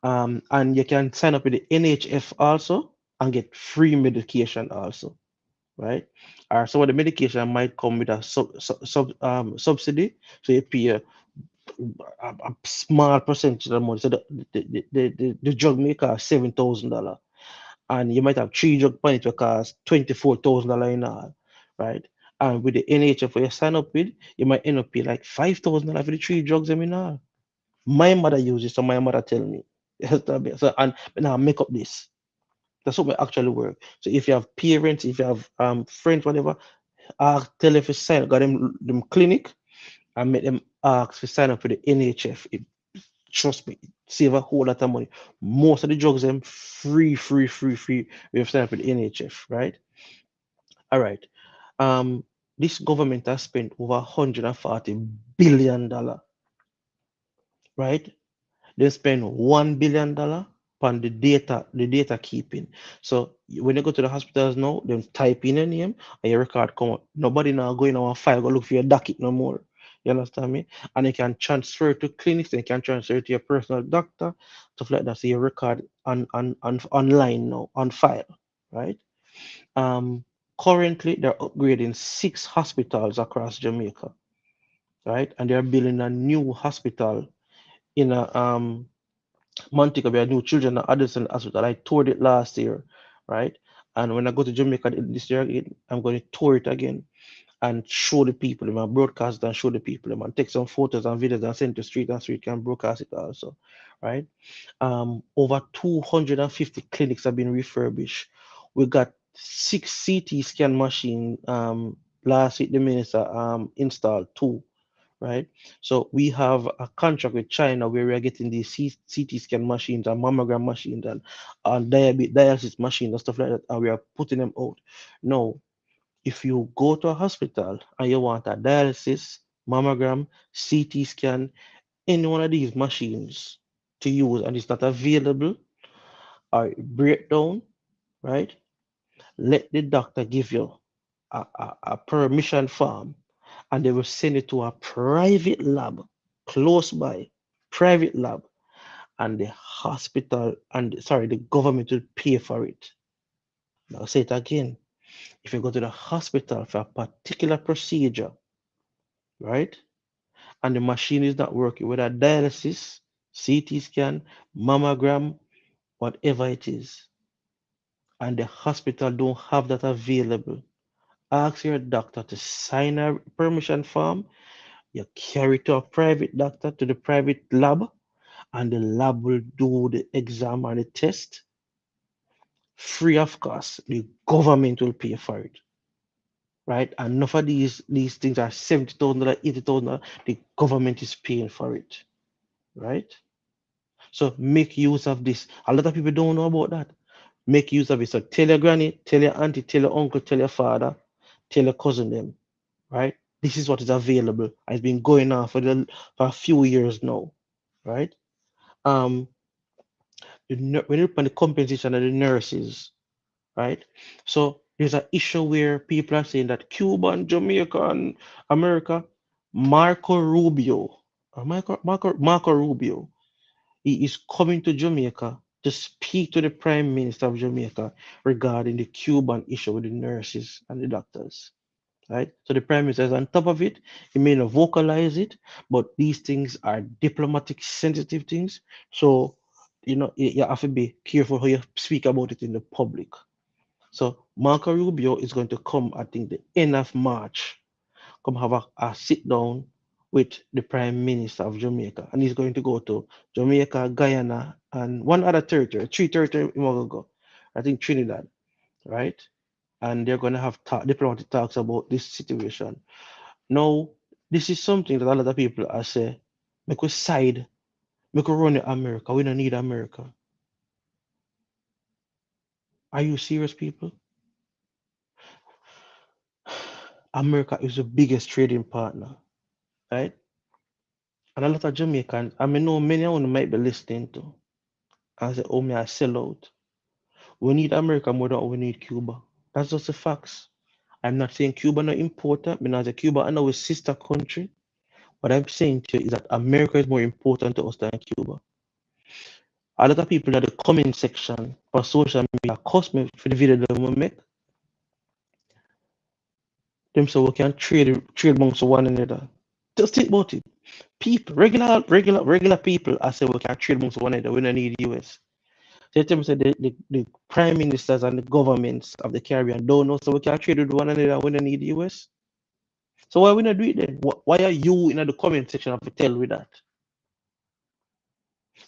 And you can sign up with the NHF also and get free medication also, right? Or some of the medication might come with a subsidy, so you pay a small percentage of the money. So the drug may cost $7,000, and you might have three drug points that cost $24,000 in all, right? And with the NHF where you sign up with, you might end up paying like $5,000 for the three drugs in all. My mother uses, so my mother tell me. So and now make up this. That's what we actually work. So if you have parents, if you have friends, whatever, tell them to sign up, got them clinic and make them ask to sign up for the NHF. Trust me, save a whole lot of money. Most of the drugs them free. We have signed up with the NHF, right? All right. Um, this government has spent over $140 billion, right? They spend $1 billion on the data keeping. So when you go to the hospitals now, them type in your name and your record come up. Nobody now go in our file, go look for your docket no more. You understand me? And you can transfer to clinics, and you can transfer to your personal doctor, stuff like that. So your record on online now, on file, right? Um, Currently they're upgrading 6 hospitals across Jamaica, right? And they're building a new hospital in a Montego Bay, new children at Addison Hospital. I toured it last year, right? And when I go to Jamaica this year again, I'm going to tour it again and show the people them and broadcast and show the people them and take some photos and videos and send to street and street can broadcast it also, right? Over 250 clinics have been refurbished. We got 6 CT scan machine. Last week the minister installed 2, right? So we have a contract with China where we are getting these CT scan machines and mammogram machines and dialysis machines and stuff like that, and we are putting them out. Now, if you go to a hospital and you want a dialysis, mammogram, CT scan, any one of these machines to use and it's not available or it break down, right? Let the doctor give you a permission form and they will send it to a private lab close by, private lab, and the hospital and sorry, the government will pay for it. Now say it again. If you go to the hospital for a particular procedure, right, and the machine is not working, whether dialysis, CT scan, mammogram, whatever it is, and the hospital don't have that available, ask your doctor to sign a permission form. You carry it to a private doctor, to the private lab, and the lab will do the exam and the test free of cost. The government will pay for it, right? And enough of these things are $70,000, $80,000. The government is paying for it, right? So make use of this. A lot of people don't know about that. Make use of it. So tell your granny, tell your auntie, tell your uncle, tell your father, tell your cousin them, right? This is what is available. It's been going on for a few years now, right? Um, when you look at the compensation of the nurses, right? So there's an issue where people are saying that Cuba and Jamaica and America, Marco Rubio, Marco Rubio, he is coming to Jamaica to speak to the Prime Minister of Jamaica regarding the Cuban issue with the nurses and the doctors. Right? So the Prime Minister is on top of it. He may not vocalize it, but these things are diplomatic sensitive things. So you have to be careful how you speak about it in the public. So Marco Rubio is going to come, I think, the end of March, come have a sit down with the Prime Minister of Jamaica. And he's going to go to Jamaica, Guyana, and one other territory, three territories in go. I think Trinidad, right? And they're going to have diplomatic talks about this situation. Now, this is something that a lot of people are saying, make us side, make us run America. We don't need America. Are you serious, people? America is the biggest trading partner, right? And a lot of Jamaicans, I mean, know many of them might be listening to and say, oh, me, I sell out. We need America more than we need Cuba. That's just the facts. I'm not saying Cuba not important, because Cuba is our sister country. What I'm saying to you is that America is more important to us than Cuba. A lot of people in the comment section for social media cost me for the video that we make. Them so we can trade amongst one another. Just think about it. People, regular people, I say we can trade amongst one another. We don't need the US. So them say the prime ministers and the governments of the Caribbean don't know, so we can trade with one another. We don't need the US. So why we not do it then? Why are you in the comment section of tell with that?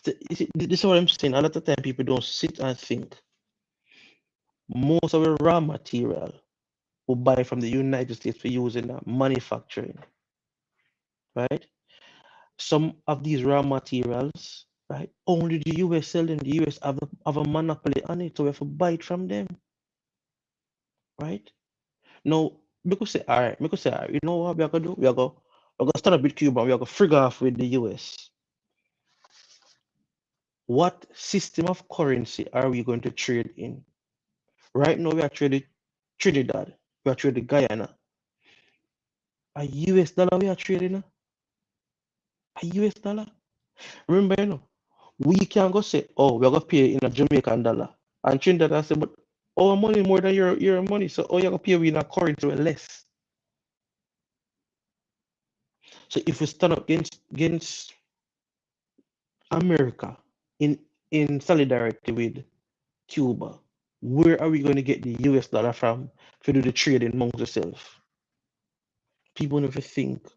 So, this is what I'm saying. A lot of time people don't sit and think. Most of the raw material we buy from the United States for using manufacturing, right? Some of these raw materials, right? Only the US sell them. The US have a monopoly on it, so we have to buy it from them, right? Now, because say, all right, you know what we are gonna do? We are gonna start up with Cuba. We are gonna figure off with the US. What system of currency are we going to trade in? Right now, we are trading Trinidad. We are trading Guyana. A US dollar we are trading. A US dollar. Remember, we can go say, oh, we're gonna pay in a Jamaican dollar. And Trinidad I say, but our money more than your money. So you're gonna pay in a currency less. So if we stand up against America in solidarity with Cuba, where are we going to get the US dollar from to do the trading amongst ourselves? People never think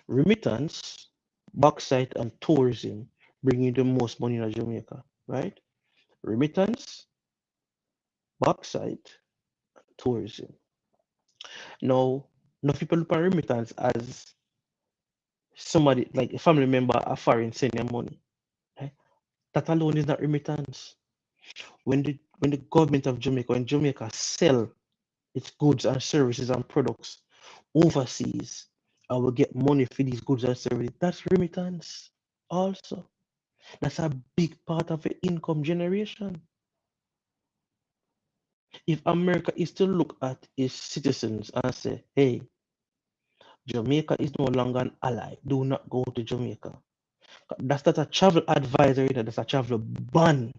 remittance, bauxite, and tourism bring in the most money in Jamaica, right? Remittance, bauxite, tourism. Now, no people look at remittance as somebody like a family member, a foreign sending money. Right? That alone is not remittance. When the government of Jamaica, when Jamaica sell its goods and services and products overseas, and will get money for these goods and services, that's remittance. Also, that's a big part of the income generation. If America is to look at its citizens and say, hey, Jamaica is no longer an ally, do not go to Jamaica. That's not a travel advisory, that's a travel ban.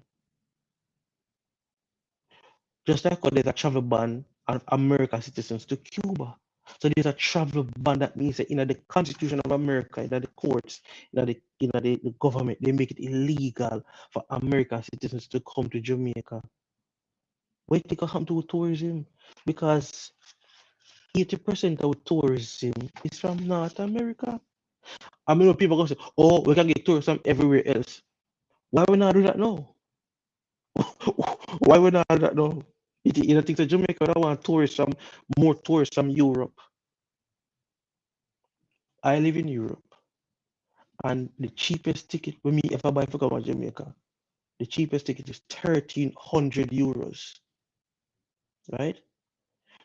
Just like how there's a travel ban on American citizens to Cuba. So there's a travel ban. That means that in the Constitution of America, in the courts, the government, they make it illegal for American citizens to come to Jamaica. Why think I come to tourism? Because 80% of tourism is from North America. I mean, people go say, "Oh, we can get tourists from everywhere else." Why we not do that now? Why we not do that now? You don't think that Jamaica don't want more tourists from Europe? I live in Europe, and the cheapest ticket for me if I buy for come to Jamaica, the cheapest ticket is €1,300, right?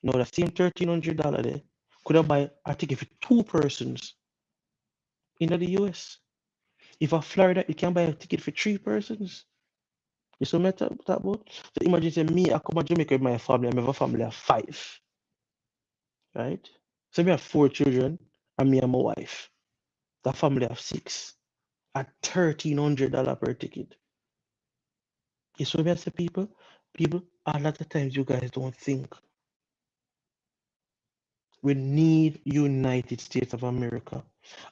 Now the same $1,300 there could I buy a ticket for two persons in the US. If I Florida, you can buy a ticket for three persons. You see what I'm talking about? So imagine say me, I come to Jamaica with my family, I have a family of five, right? So we have four children, and me and my wife. The family of six at $1,300 per ticket. You see what I say, people? People, a lot of times you guys don't think. We need United States of America.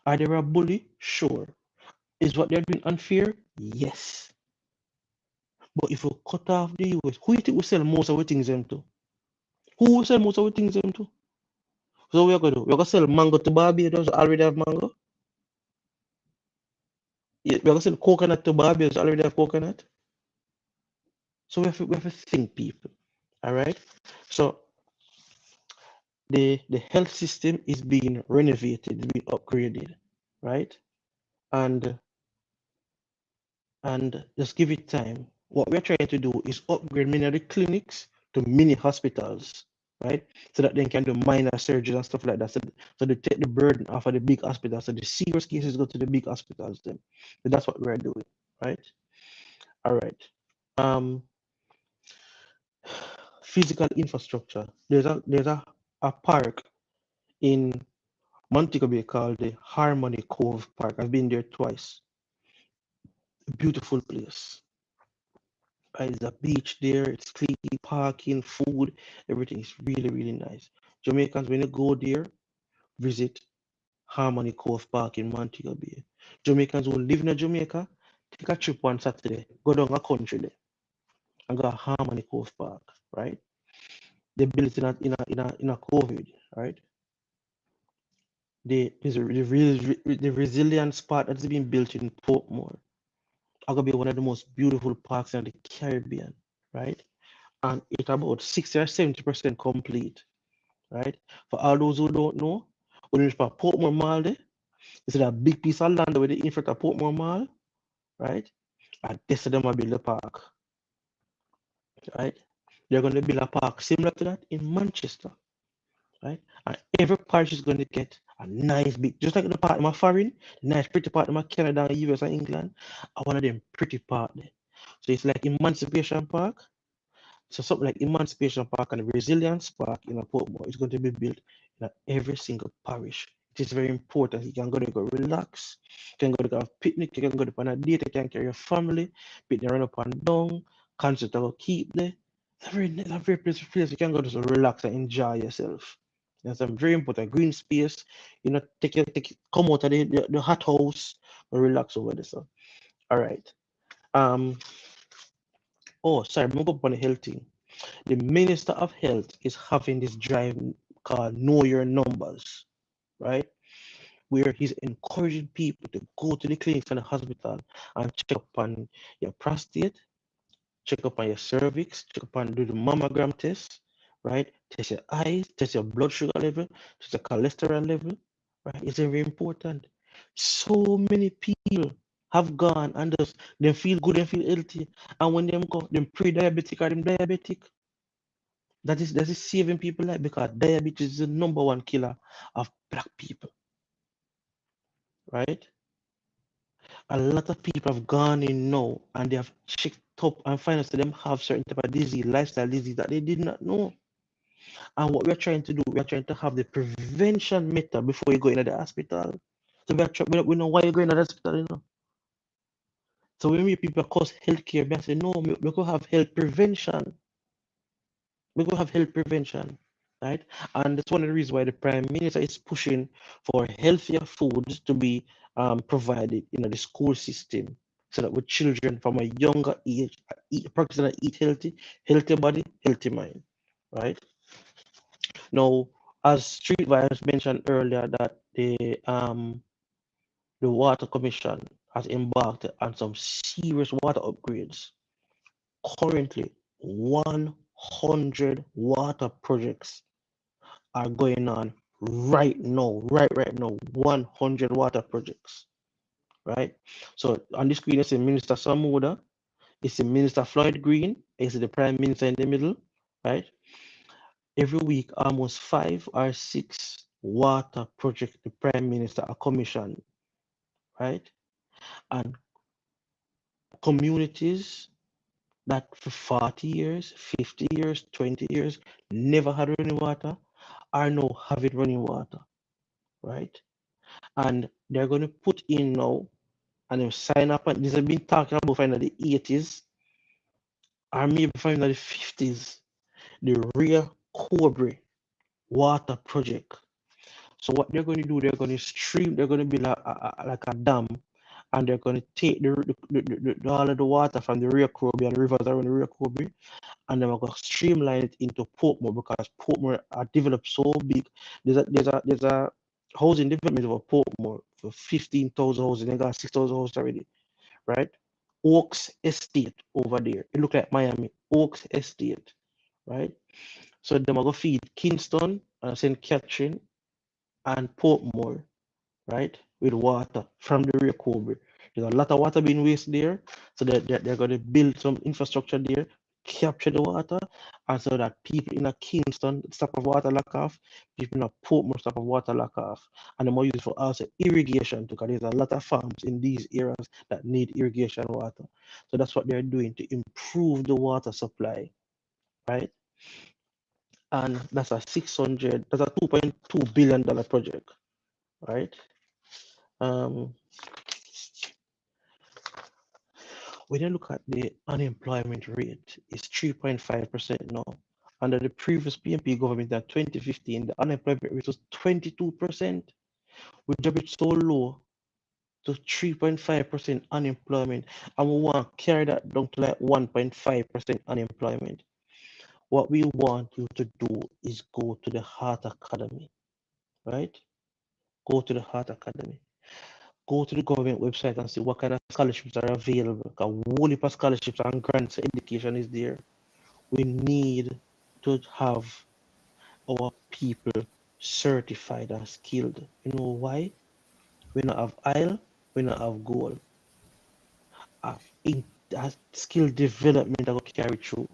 Are they a bully? Sure. Is what they're doing unfair? Yes. But if you cut off the US, who you think will sell most of the things them to? Who will sell most of the things them to? So what we're gonna do? We're gonna sell mango to Barbados, already have mango. Yeah, we're gonna sell coconut to Barbados, already have coconut. So we have to think, people. All right. So the health system is being renovated, it's being upgraded, right? And just give it time. What we're trying to do is upgrade many of the clinics to mini hospitals, right? So that they can do minor surgeries and stuff like that. So they take the burden off of the big hospitals. So the serious cases go to the big hospitals then. So that's what we're doing, right? All right. Physical infrastructure. There's a park in Montego Bay called the Harmony Cove Park. I've been there twice. Beautiful place. There's a beach there, it's clean, parking, food, everything is really, really nice. Jamaicans, when you go there, visit Harmony Cove Park in Montego Bay. Jamaicans who live in Jamaica, take a trip on Saturday, go down a country there and go to Harmony Cove Park, right? They built it in a COVID, right? The resilience part that's been built in Portmore are gonna be one of the most beautiful parks in the Caribbean, right? And it's about 60 or 70% complete, right? For all those who don't know, when you reach Portmore Mall there, it's a big piece of land with the in front of Portmore Mall, right? And this is them a build a park, right? They're gonna build a park similar to that in Manchester, right? And every parish is gonna get a nice big, just like the part of my foreign, nice pretty part of my Canada, US and England, I one of them pretty part there. So it's like Emancipation Park. So something like Emancipation Park and Resilience Park in a Portmore is going to be built in every single parish. It is very important. You can go to go relax, you can go to go have picnic, you can go to on a date, you can carry your family, picnic run up and down, concert will keep there. It's a very place you can go to so relax and enjoy yourself. That's a very important green space. You know, come out of the hot house and relax over there. So all right. Oh, sorry, I'm going to go up on the health thing. The Minister of Health is having this drive called Know Your Numbers, right? Where he's encouraging people to go to the clinics and the hospital and check up on your prostate, check up on your cervix, check up on do the mammogram test, right? Test your eyes, test your blood sugar level, test your cholesterol level, right? It's very important. So many people have gone and just they feel good and feel healthy, and when them go, them pre-diabetic or them diabetic, that is saving people life because diabetes is the number one killer of black people, right? A lot of people have gone in now and they have checked up and find out that them have certain type of disease, lifestyle disease that they did not know. And what we're trying to do, we're trying to have the prevention method before you go into the hospital. So we know why you're going to the hospital, you know. So when we people cause healthcare, we say no, we could have health prevention. We could have health prevention. right? And that's one of the reasons why the Prime Minister is pushing for healthier foods to be provided in the school system, so that with children from a younger age practice and eat healthy, healthy body, healthy mind, right? Now, as Street Vibes mentioned earlier, that the Water Commission has embarked on some serious water upgrades. Currently, 100 water projects are going on right now, right now, 100 water projects, right? So on the screen, it's Minister Samuda, it's Minister Floyd Green, it's the Prime Minister in the middle, right? Every week, almost 5 or 6 water projects the Prime Minister are commissioned, right? And communities that for 40 years, 50 years, 20 years never had running water are now having running water, right? And they're going to put in now and they'll sign up. And this have been talking about from the 80s or maybe from the 50s, the Rear Cobre water project. So what they're going to do, they're going to stream, they're going to build like a dam, and they're going to take all of the water from the Rear Cobre and the rivers around the Rear Cobre, and then we're going to streamline it into Portmore, because Portmore are developed so big. There's a housing development of Portmore for 15,000 houses. They got 6,000 houses already, right? Oaks Estate over there. It look like Miami. Oaks Estate, right? So they're going to feed Kingston and St. Catherine and Portmore, right, with water from the Rio Cobre. There's a lot of water being wasted there, so they're going to build some infrastructure there, capture the water, and so that people in a Kingston stop of water lack off, people in a Portmore stop of water lack off, and the more used for also irrigation, because there's a lot of farms in these areas that need irrigation water. So that's what they're doing to improve the water supply, right? And that's a 2.2 billion dollar project, right? Um, when you look at the unemployment rate, it's 3.5% now. Under the previous PNP government in 2015, the unemployment rate was 22%. We dropped it so low to 3.5% unemployment, and we want to carry that down to like 1.5% unemployment. What we want you to do is go to the Heart Academy, right? Go to the Heart Academy. Go to the government website and see what kind of scholarships are available. Because whole heap of scholarships and grants for education is there. We need to have our people certified and skilled. You know why? We don't have oil, we don't have gold. In skill development that will carry through.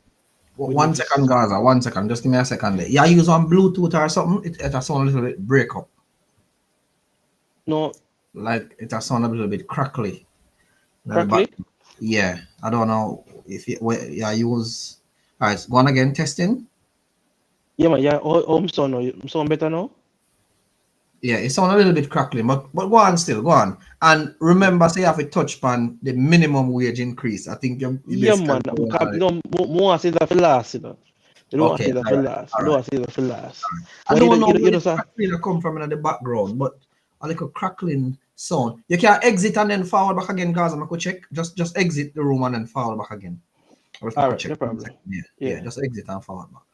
We need One second, Gaza. 1 second. Just give me a second there. Yeah, use on Bluetooth or something. It sound a little bit break up. no Like it sound a little bit crackly. crackly. Yeah, I don't know if it. Yeah, use. All right, go on again. Testing. Yeah, man. Yeah. I'm sound better now. Yeah, it sound a little bit crackly, but go on still. Go on. And remember, say you have to touch upon the minimum wage increase. I think you Yeah, man. basically. Because, more say that for last, You don't want to Okay, say that all for right, last. all You don't right. want to say that for last. I But don't know you where know, the sir. crackling come from in the background, but a little crackling sound. You can exit and then forward back again, guys. I'm gonna check. Just exit the room and then forward back again. I was All gonna right, check. no 1 problem. second. Yeah, yeah. Yeah. Just exit and forward back.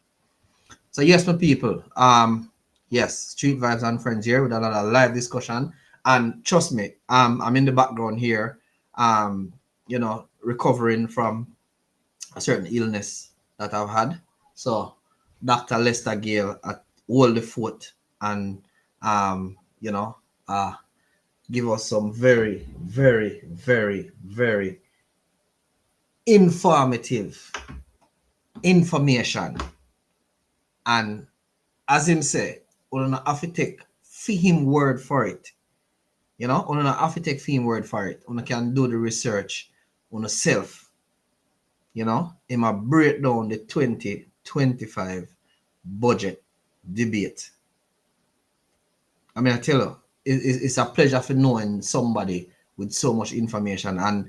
So yes, my people. Yes, Street Vibes and Friends here with another live discussion. And trust me, I'm in the background here. Recovering from a certain illness that I've had. So Dr. Lester Gale at Hold the Fort and um, you know, uh give us some very, very, very, very informative information. And as him say, we don't have to take for him word for it. We don't have to take for him word for it. We can do the research on yourself. Him a break down the 2025 budget debate. I mean, I tell you, it's a pleasure for knowing somebody with so much information, and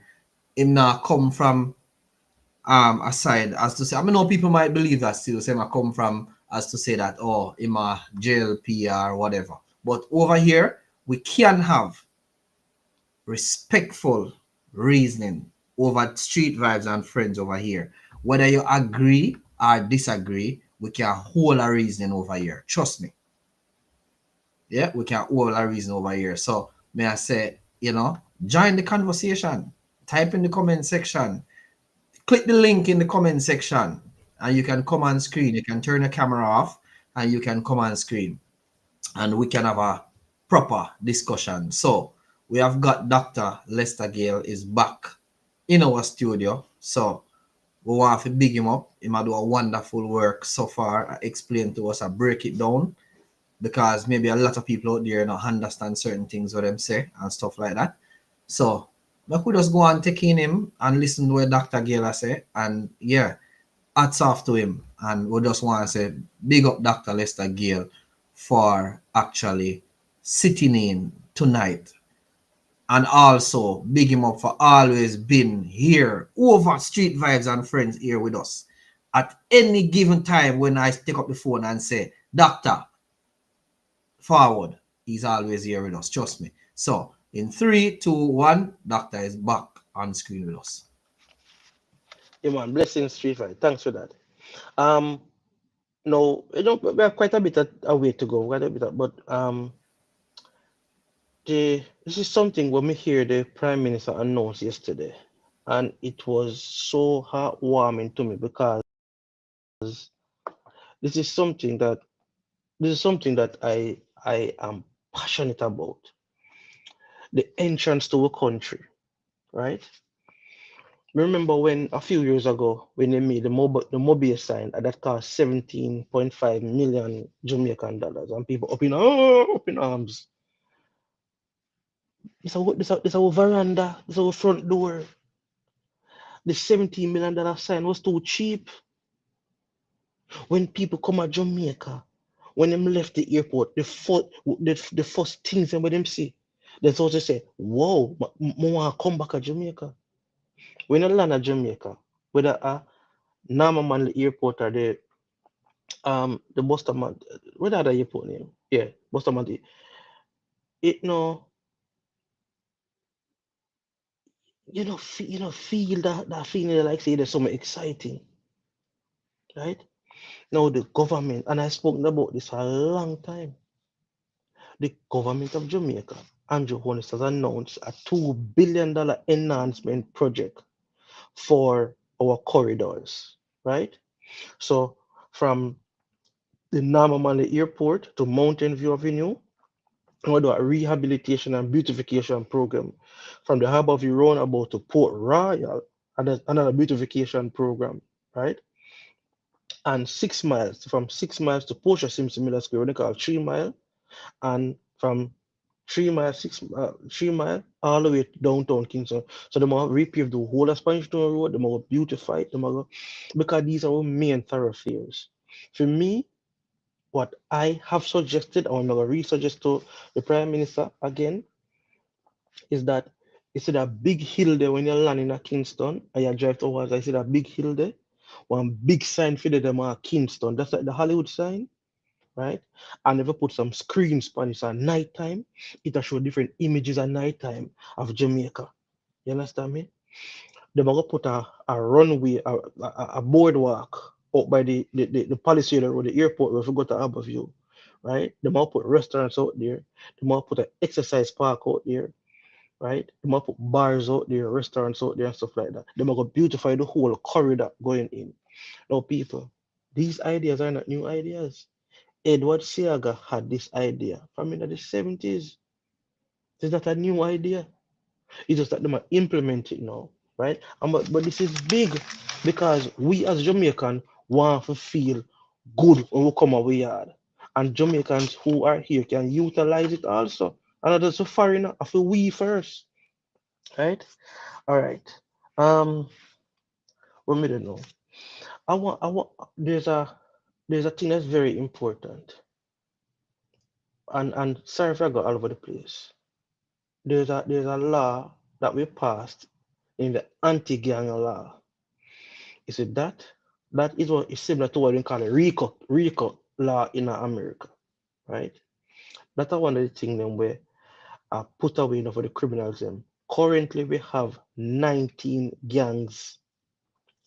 him now come from aside as to say, I mean, know people might believe that still, say I come from as to say that, oh, I'm a JLP or whatever. But over here, we can have respectful reasoning over street vibes and friends over here. Whether you agree or disagree, we can hold a reasoning over here. Trust me. Yeah, we can hold a reason over here. So may I say, join the conversation. Type in the comment section. Click the link in the comment section and you can come on screen. You can turn the camera off and you can come on screen and we can have a proper discussion. So we have got Dr. Lester Gale is back in our studio. So we want to big him up. He might do a wonderful work so far. Explain to us, break it down because maybe a lot of people out there don't understand certain things what them say and stuff like that. So we could just go and take in him and listen to what Dr. Gale say. And yeah, hats off to him. And we just want to say big up Dr. Lester Gale for actually sitting in tonight. And also big him up for always being here over Street Vibes and Friends here with us. At any given time when I take up the phone and say, Doctor, forward, he's always here with us. Trust me. So in 3, 2, 1, Doctor is back on screen with us. Yeah, man, blessings, Street Fight. Thanks for that. Um, no, we have quite a bit of a way to go, quite a bit, but this is something when we hear the Prime Minister announce yesterday, and it was so heartwarming to me because this is something that I am passionate about. The entrance to a country, right? Remember when a few years ago when they made the mobile sign that cost 17.5 million Jamaican dollars and people up in arms. This our veranda, this our front door. The $17 million sign was too cheap. When people come at Jamaica, when them left the airport, the first things when them see, they also say, "Whoa, I want to come back to Jamaica." When you land at Jamaica, whether Nama Airport or the Bustamante, what other airport name? Yeah, Bustamante. It no, feel that feeling like say there's something exciting, right? Now the government, and I spoken about this for a long time. The government of Jamaica, Andrew Holness, has announced a $2 billion enhancement project for our corridors, right? So from the Namamale Airport to Mountain View Avenue, we do a rehabilitation and beautification program. From the Harbour View Roundabout to Port Royal, and there's another beautification program, right? And 6 miles, from 6 miles to Portia Simpson Miller Square, they call 3 mile, and from 3 mile, 3 mile, all the way to downtown Kingston. So they might repave the whole of Spanish Town Road, they might beautify it, because these are our main thoroughfares. For me, what I have suggested, or I'm going to re-suggest to the Prime Minister again, is that you see that big hill there when you're landing at Kingston and you drive towards, I see that big hill there, one big sign for them at Kingston. That's like the Hollywood sign, right? And if you put some screens on it at night time, it'll show different images at night time of Jamaica. You understand me? They're gonna put a runway, a boardwalk out by the Palisade Road, the airport where we go to Harborview, right? They might put restaurants out there. They might put an exercise park out there, right? They might put bars out there, restaurants out there, and stuff like that. They might go beautify the whole corridor going in. Now, people, these ideas are not new ideas. Edward Seaga had this idea from in the 70s. It's not a new idea. It's just that they might implement it now, right? But this is big because we as Jamaican want to feel good when we come our yard. And Jamaicans who are here can utilize it also. And that's a foreigner, I feel we first. Right? All right. What me don't know. I want there's a thing that's very important. And sorry if I got all over the place. There's a law that we passed in the anti-gang law. Is it that? That is what is similar to what we call a RICO. RICO. law in America, right? That's one of the things them where I put away enough for the criminals them. Currently, we have 19 gangs,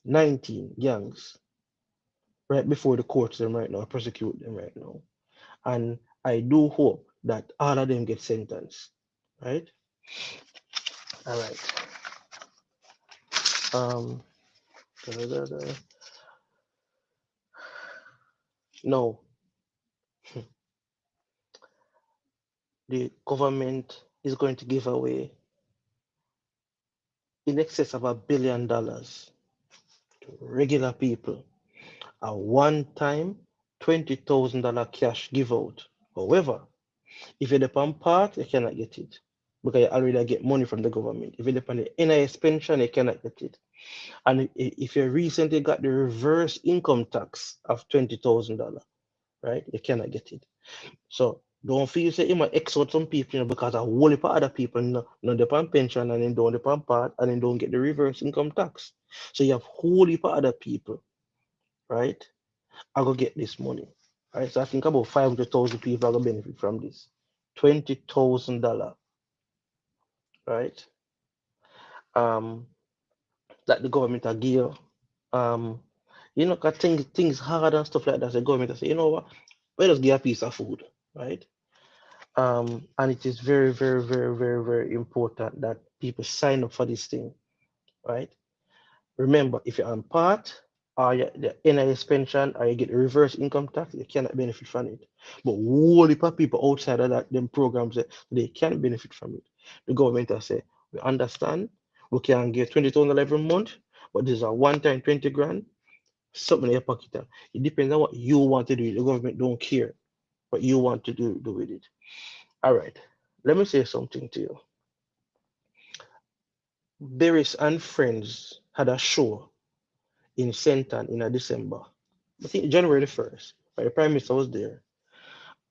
19 gangs right before the courts them right now, prosecute them right now. And I do hope that all of them get sentenced, right? All right. Um, da, da, da, da. No, the government is going to give away in excess of $1 billion to regular people. A one-time $20,000 cash give out. However, if you depend part, you cannot get it because you already get money from the government. If you depend on the NIS pension, you cannot get it. And if you recently got the reverse income tax of $20,000, right, you cannot get it. So don't feel say you might X out some people, because a whole heap of other people no depend pension and then don't depend part and then don't get the reverse income tax. So you have whole heap of other people, right? I go get this money. Right. So I think about 500,000 people are gonna benefit from this. $20,000, right? Um that the government are give. Um, cause things hard and stuff like that. The government will say, you know what, let us give a piece of food, right? And it is very, very, very, very, very important that people sign up for this thing, right? Remember, if you're on part or the NIS pension or you get reverse income tax, you cannot benefit from it. But whole heap of people outside of that, them programs, they can benefit from it. The government will say, we understand, we can get $20,000 every month, but this is a one-time 20 grand, something in your pocket. It depends on what you want to do. The government don't care what you want to do with it. All right, let me say something to you. Beres and Friends had a show in Senton in a December. I think January the 1st. Right? The Prime Minister was there.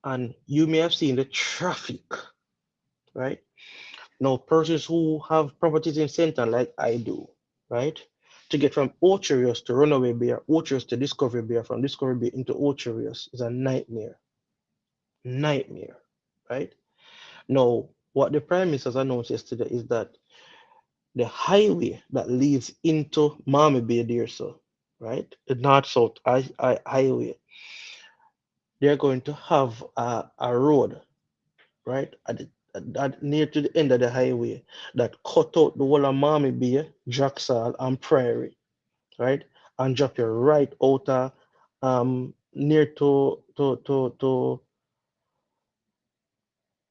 And you may have seen the traffic, right? Now, persons who have properties in Senton, like I do, right? To get from Orcharius to Runaway Bay, Orcharius to Discovery Bay, from Discovery Bay into Orcharius is a nightmare. Nightmare, right? Now, what the Prime Minister has announced yesterday is that the highway that leads into Miami Bay there, so, right? The north-south highway, they're going to have a road, right, near to the end of the highway that cut out the whole of Miami Bay, Jacksal, and Prairie, right, and drop you right out near to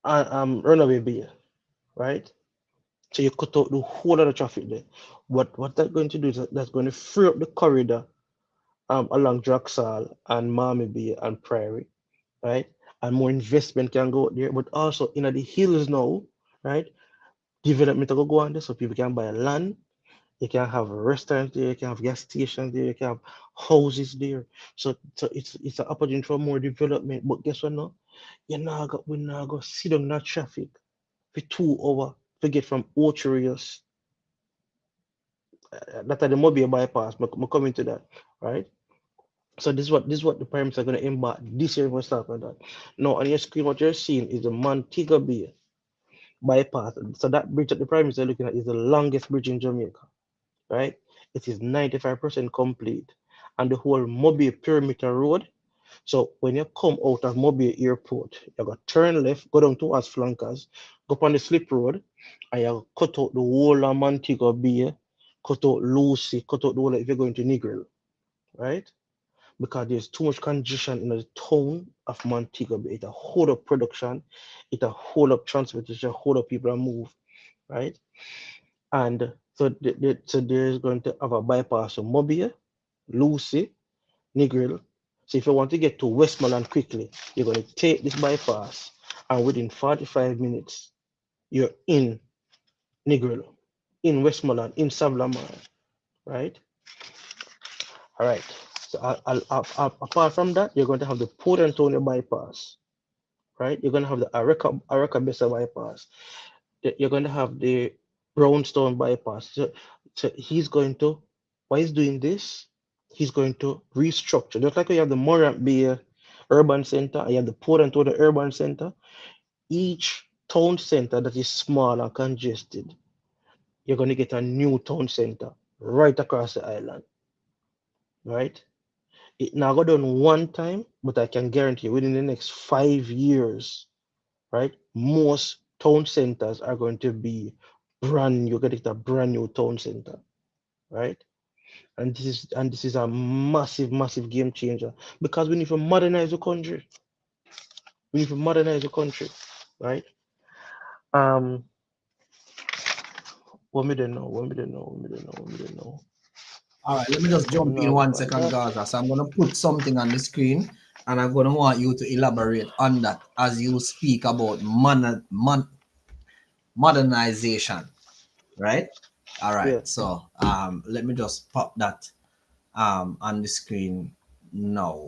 Runaway Bay, right? So you cut out the whole of the traffic there. What that's going to do is that's going to free up the corridor along Jacksal and Miami Bay and Prairie, right? And more investment can go out there, but also in the hills now, right? Development will go on there so people can buy land. You can have restaurants there, you can have gas stations there, you can have houses there. So it's an opportunity for more development. But guess what now? We now go sit down in that traffic for 2 hours to get from Orcharius. That are the mobile bypass. I'm coming to that, right? So this is what the Prime Minister are going to embark this year. We'll start on that. Now on your screen, what you're seeing is the Montego Bay bypass. So that bridge that the Prime Minister is looking at is the longest bridge in Jamaica, right? It is 95% complete, and the whole Mobile Perimeter Road. So when you come out of Mobile Airport, you got turn left, go down towards Flankers, go up on the slip road, and you cut out the whole of Montego Bay, cut out Lucy, cut out the whole if you're going to Negril, right? Because there's too much congestion in the town of Montego Bay. It's a whole of production, it's a whole of transportation, a whole of people that move, right? And so there's going to have a bypass of Mobile, Lucy, Negril. So if you want to get to Westmoreland quickly, you're going to take this bypass, and within 45 minutes, you're in Negril, in Westmoreland, in Savlamar, right? All right. So apart from that, you're going to have the Port Antonio bypass, right? You're going to have the Araka Bessa bypass. You're going to have the Brownstone bypass. So he's going to, why he's doing this, he's going to restructure. Just like we have the Morant Bay urban center, and you have the port and to the urban center. Each town center that is small and congested, you're going to get a new town center right across the island, right? It now got done one time, but I can guarantee you within the next 5 years, right? Most town centers are going to be brand new. You're going to get a brand new town center, right? And this is a massive, massive game changer because we need to modernize the country. We need to modernize the country, right? Um, what me don't know, what me don't know, what me don't know, what me don't know. All right, let me just Let me jump in now go one find second, that. Gaza. So I'm gonna put something on the screen, and I'm gonna want you to elaborate on that as you speak about modernization, right? All right. Yeah. So let me just pop that on the screen now.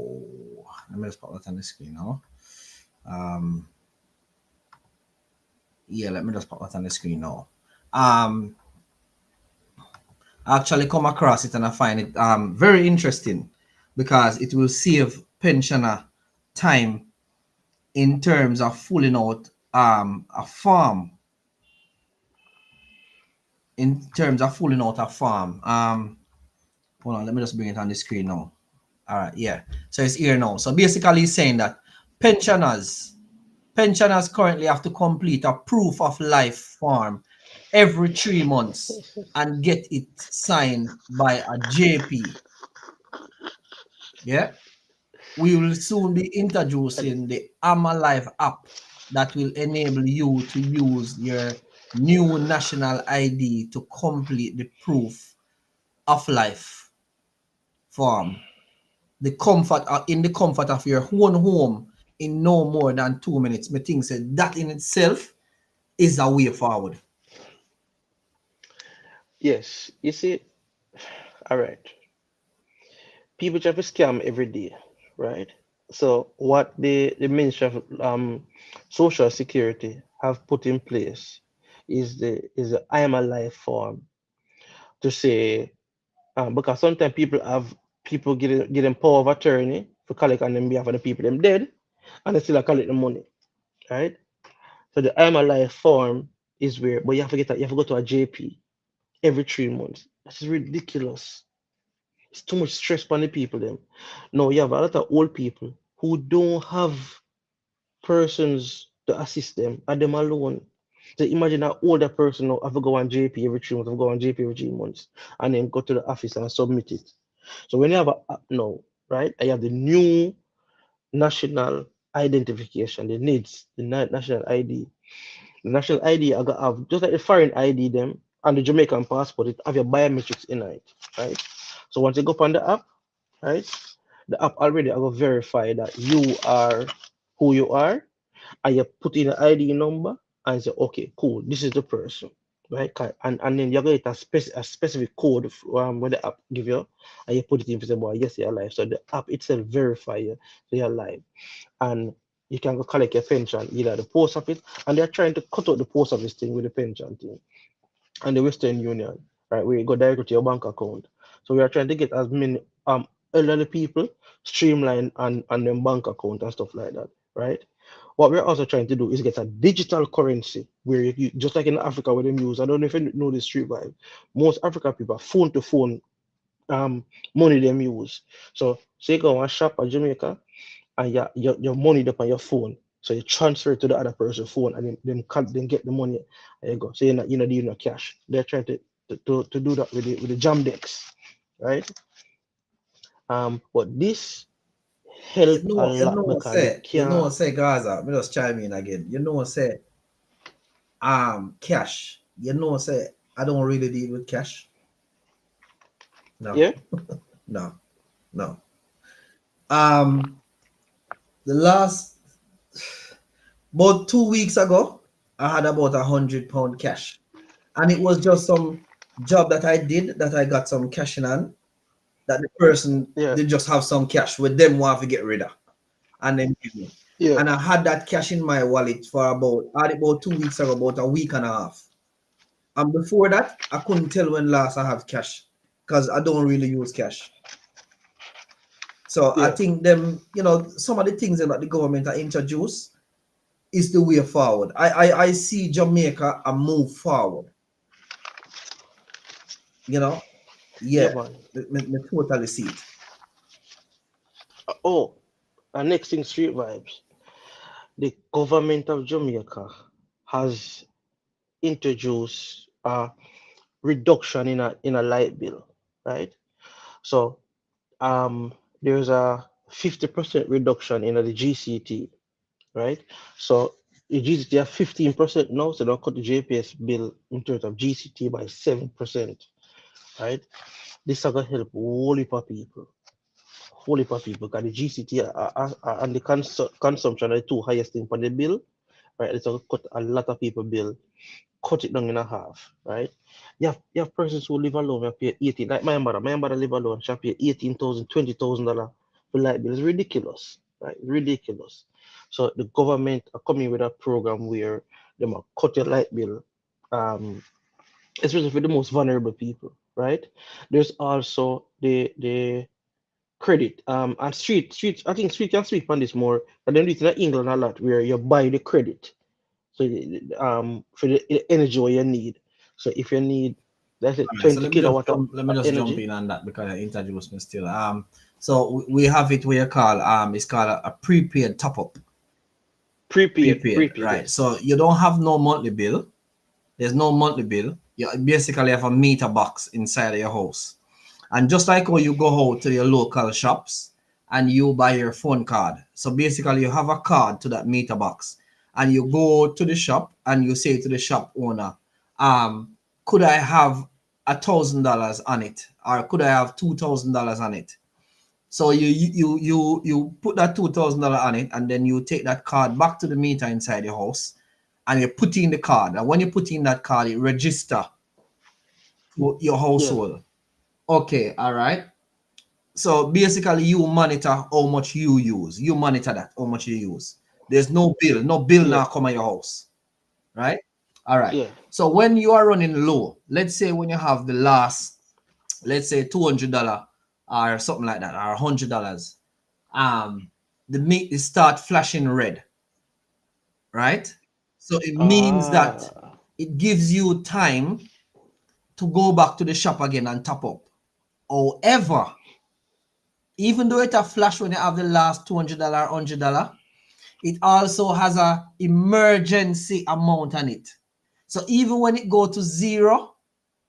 Let me just pop that on the screen now. Um, yeah, let me just pop that on the screen now. I actually come across it and I find it very interesting because it will save pensioner time in terms of filling out a form. In terms of filling out a form. Hold on, let me just bring it on the screen now. All right, yeah. So it's here now. So basically, it's saying that pensioners pensioners currently have to complete a proof of life form every 3 months and get it signed by a JP. Yeah, we will soon be And introducing the AMA Live app that will enable you to use your new national ID to complete the proof of life form. The comfort in the comfort of your own home in no more than 2 minutes. Me think said that in itself is a way forward. yes, you see, all right. People try to scam every day, right? So what the Ministry of Social Security have put in place is the I am alive form to say because sometimes people get them power of attorney for collect on them behalf of the people them dead and they still collect the money, right? So the I am alive form is where, but you have to go to a JP every 3 months. That's ridiculous. It's too much stress on the people them. No, you have a lot of old people who don't have persons to assist them and them alone. So imagine an older person now have to go on JP every 3 months, have to go on JP every 3 months, and then go to the office and submit it. So when you have a app now, right, I have the new national identification, the NIDS, the national ID. The national ID I got have just like the foreign ID them and the Jamaican passport, it have your biometrics in it, right? So once you go on the app, right? The app already I will verify that you are who you are, and you put in an ID number and say, okay, cool, this is the person, right? And then you're going to get a specific code when the app give you, and you put it in for say, well, yes, you're alive. So the app itself verify you, so you're alive, and you can go collect your pension either at the post office, and they're trying to cut out the post office thing with the pension thing and the Western Union, right? Where you go directly to your bank account. So we are trying to get as many elderly people streamline and them bank account and stuff like that, right? What we're also trying to do is get a digital currency where just like in Africa where they use, I don't know if you know the street vibe, most African people phone to phone money them use. So say you go and shop at Jamaica and your money up on your phone. So you transfer it to the other person's phone and then can then get the money. There you go. So you're not dealing with cash. They're trying to do that with the jam decks, right? But this help a lot because you can't. Say Gaza, me just chime in again. Say cash. Say I don't really deal with cash. No, Yeah. no, no. Um the last about 2 weeks ago, I had about £100 cash. And it was just some job that I did that I got some cash in hand that the person Yeah. they just have some cash with them want to get rid of. And then give me. Yeah. And I had that cash in my wallet for I had it about 2 weeks ago, about a week and a half. And before that, I couldn't tell when last I have cash because I don't really use cash. So I Yeah. think them, some of the things that the government are introduced is the way forward. I see Jamaica a move forward. You know, Yeah, yeah, man. me totally see it. Oh, and next thing, street vibes. The government of Jamaica has introduced a reduction in a light bill, right? So there's a 50% reduction in the GCT, right? So the GCT have 15% now, so they'll cut the JPS bill in terms of GCT by 7%, right? This is gonna help whole heap of people. Whole heap of people, because the GCT and the consumption are the two highest thing for the bill, right? It's gonna cut a lot of people bill, cut it down in a half, right? You have persons who live alone and pay 18, like my mother. My mother live alone, she pay 18,000, $20,000 for light bill. It's ridiculous, right? Ridiculous. So the government are coming with a program where they might cut your light bill, um, especially for the most vulnerable people, right? There's also the credit, and street. I think street can speak on this more, but then it's in England a lot where you buy the credit. So for the energy what you need. So if you need, let's say All right, so 20 kilowatt let me of just jump energy. in on that because I introduced me still. So we have it where you call it's called a prepaid top up. Prepaid, Prepaid, right? yes. So you don't have no monthly bill. There's no monthly bill. You basically have a meter box inside of your house. And just like how you go out to your local shops and you buy your phone card. So basically you have a card to that meter box and you go to the shop and you say to the shop owner, could I have $1,000 on it? Or could I have $2,000 on it? So you put that $2,000 on it and then you take that card back to the meter inside your house and you put in the card. And when you put in that card, it register to your Yeah, household. Okay, all right. So basically, you monitor how much you use. You monitor that how much you use. There's no bill. No bill yeah, now come at your house, right? All right. yeah, So when you are running low, let's say when you have the last, let's say $200 or something like that, or $100, the meat is start flashing red, right? So it means that ah, it gives you time to go back to the shop again and top up. However, even though it a flash when you have the last $200, $100, it also has a emergency amount on it. So even when it go to zero,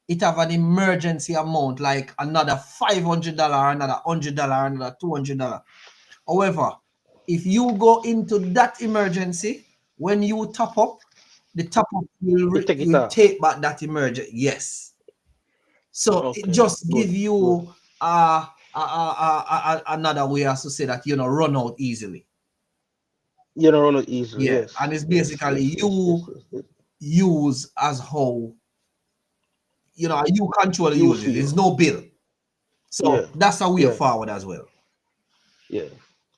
it have an emergency amount like another $500, another $100, another $200. However, if you go into that emergency, when you top up, the top up it take it will off. take back that emergency. Yes. So it Okay, just give good, good. you another way as to say that run out easily. You don't run it easily. Yeah, and Yes, it's yes, yes, basically yes, yes, you yes, yes. use as how you control the You usage. There's feel. no bill, Yeah, so that's a way yeah, forward as well. yeah.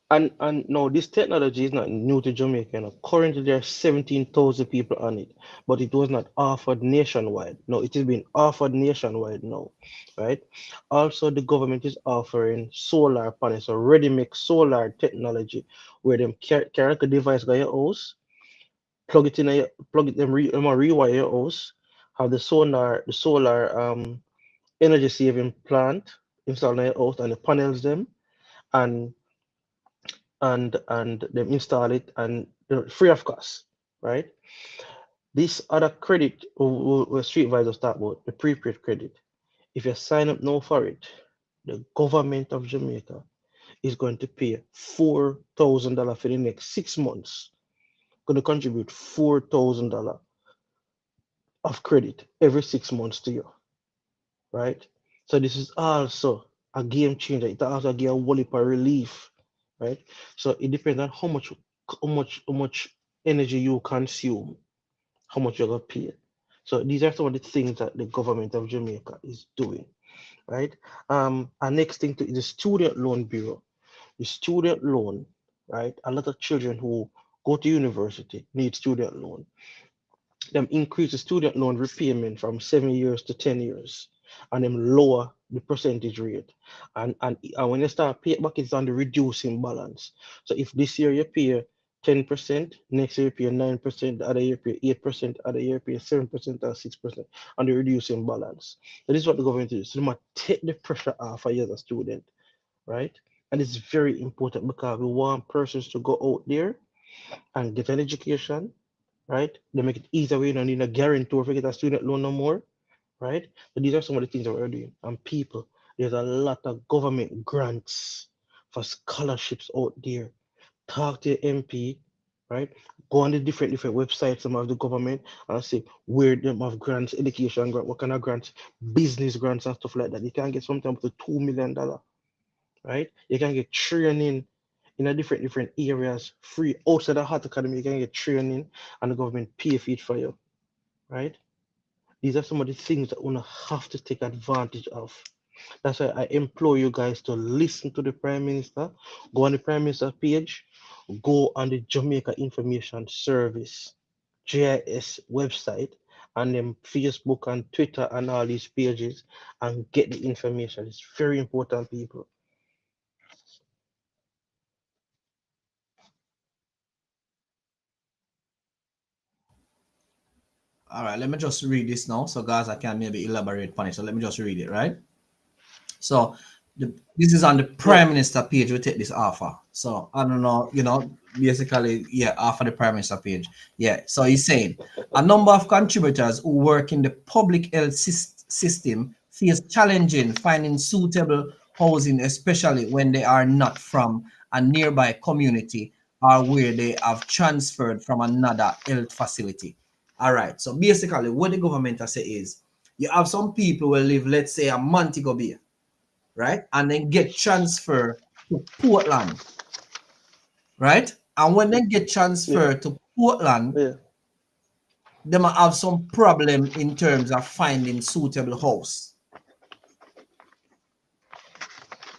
And no, this technology is not new to Jamaica. Currently, there are 17,000 people on it, but it was not offered nationwide. No, it is being offered nationwide now, right? Also, the government is offering solar panels, so ready-mix solar technology, where them carry a device by your house, plug it in, plug it, them rewire your house, have the solar energy saving plant installed in your house, and the panels them, and and them install it and they're free of cost, right? This other credit we Street Vibes talk about, the prepaid credit. If you sign up now for it, the government of Jamaica is going to pay $4,000 for the next 6 months. Going to contribute $4,000 of credit every 6 months to you, right? So this is also a game changer. It also give a whole heap of relief, right? So it depends on how much energy you consume, how much you're gonna pay. So these are some of the things that the government of Jamaica is doing, right? Our next thing is the student loan bureau. The student loan, right? A lot of children who go to university need student loan. Them increase the student loan repayment from 7 years to 10 years. and them lower the percentage rate. And when you start pay it back, it's on the reducing balance. So if this year you pay 10%, next year you pay 9%, the other year you pay 8%, the other year you pay 7% or 6% on the reducing balance. So this is what the government is. So they might take the pressure off of you as a student, right? And it's very important because we want persons to go out there and get an education, right? They make it easier. We don't need a guarantor to get a student loan no more, right? But these are some of the things that we're doing. And people, there's a lot of government grants for scholarships out there. Talk to your MP, right? Go on the different websites some of the government and see where them have grants, education grant, what kind of grants, business grants and stuff like that. You can get sometimes up to $2 million, right? You can get training in a different areas free outside the Heart Academy. You can get training and the government pay for it for you, right? These are some of the things that we have to take advantage of. That's why I implore you guys to listen to the Prime Minister. Go on the Prime Minister page, go on the Jamaica Information Service, JIS website, and then Facebook and Twitter and all these pages and get the information. It's very important, people. All right, let me just read this now so guys I can maybe elaborate on it. So let me just read it, right? So this is on the Yeah, Prime Minister page. We take this offer. So I don't know, basically, yeah, after the Prime Minister page. Yeah. So he's saying a number of contributors who work in the public health system face challenging finding suitable housing, especially when they are not from a nearby community or where they have transferred from another health facility. All right. So basically, what the government has said is you have some people who live, let's say, a Montego Bay, right? And then get transferred to Portland, right? And when they get yeah, transferred to Portland, yeah, they might have some problem in terms of finding suitable house.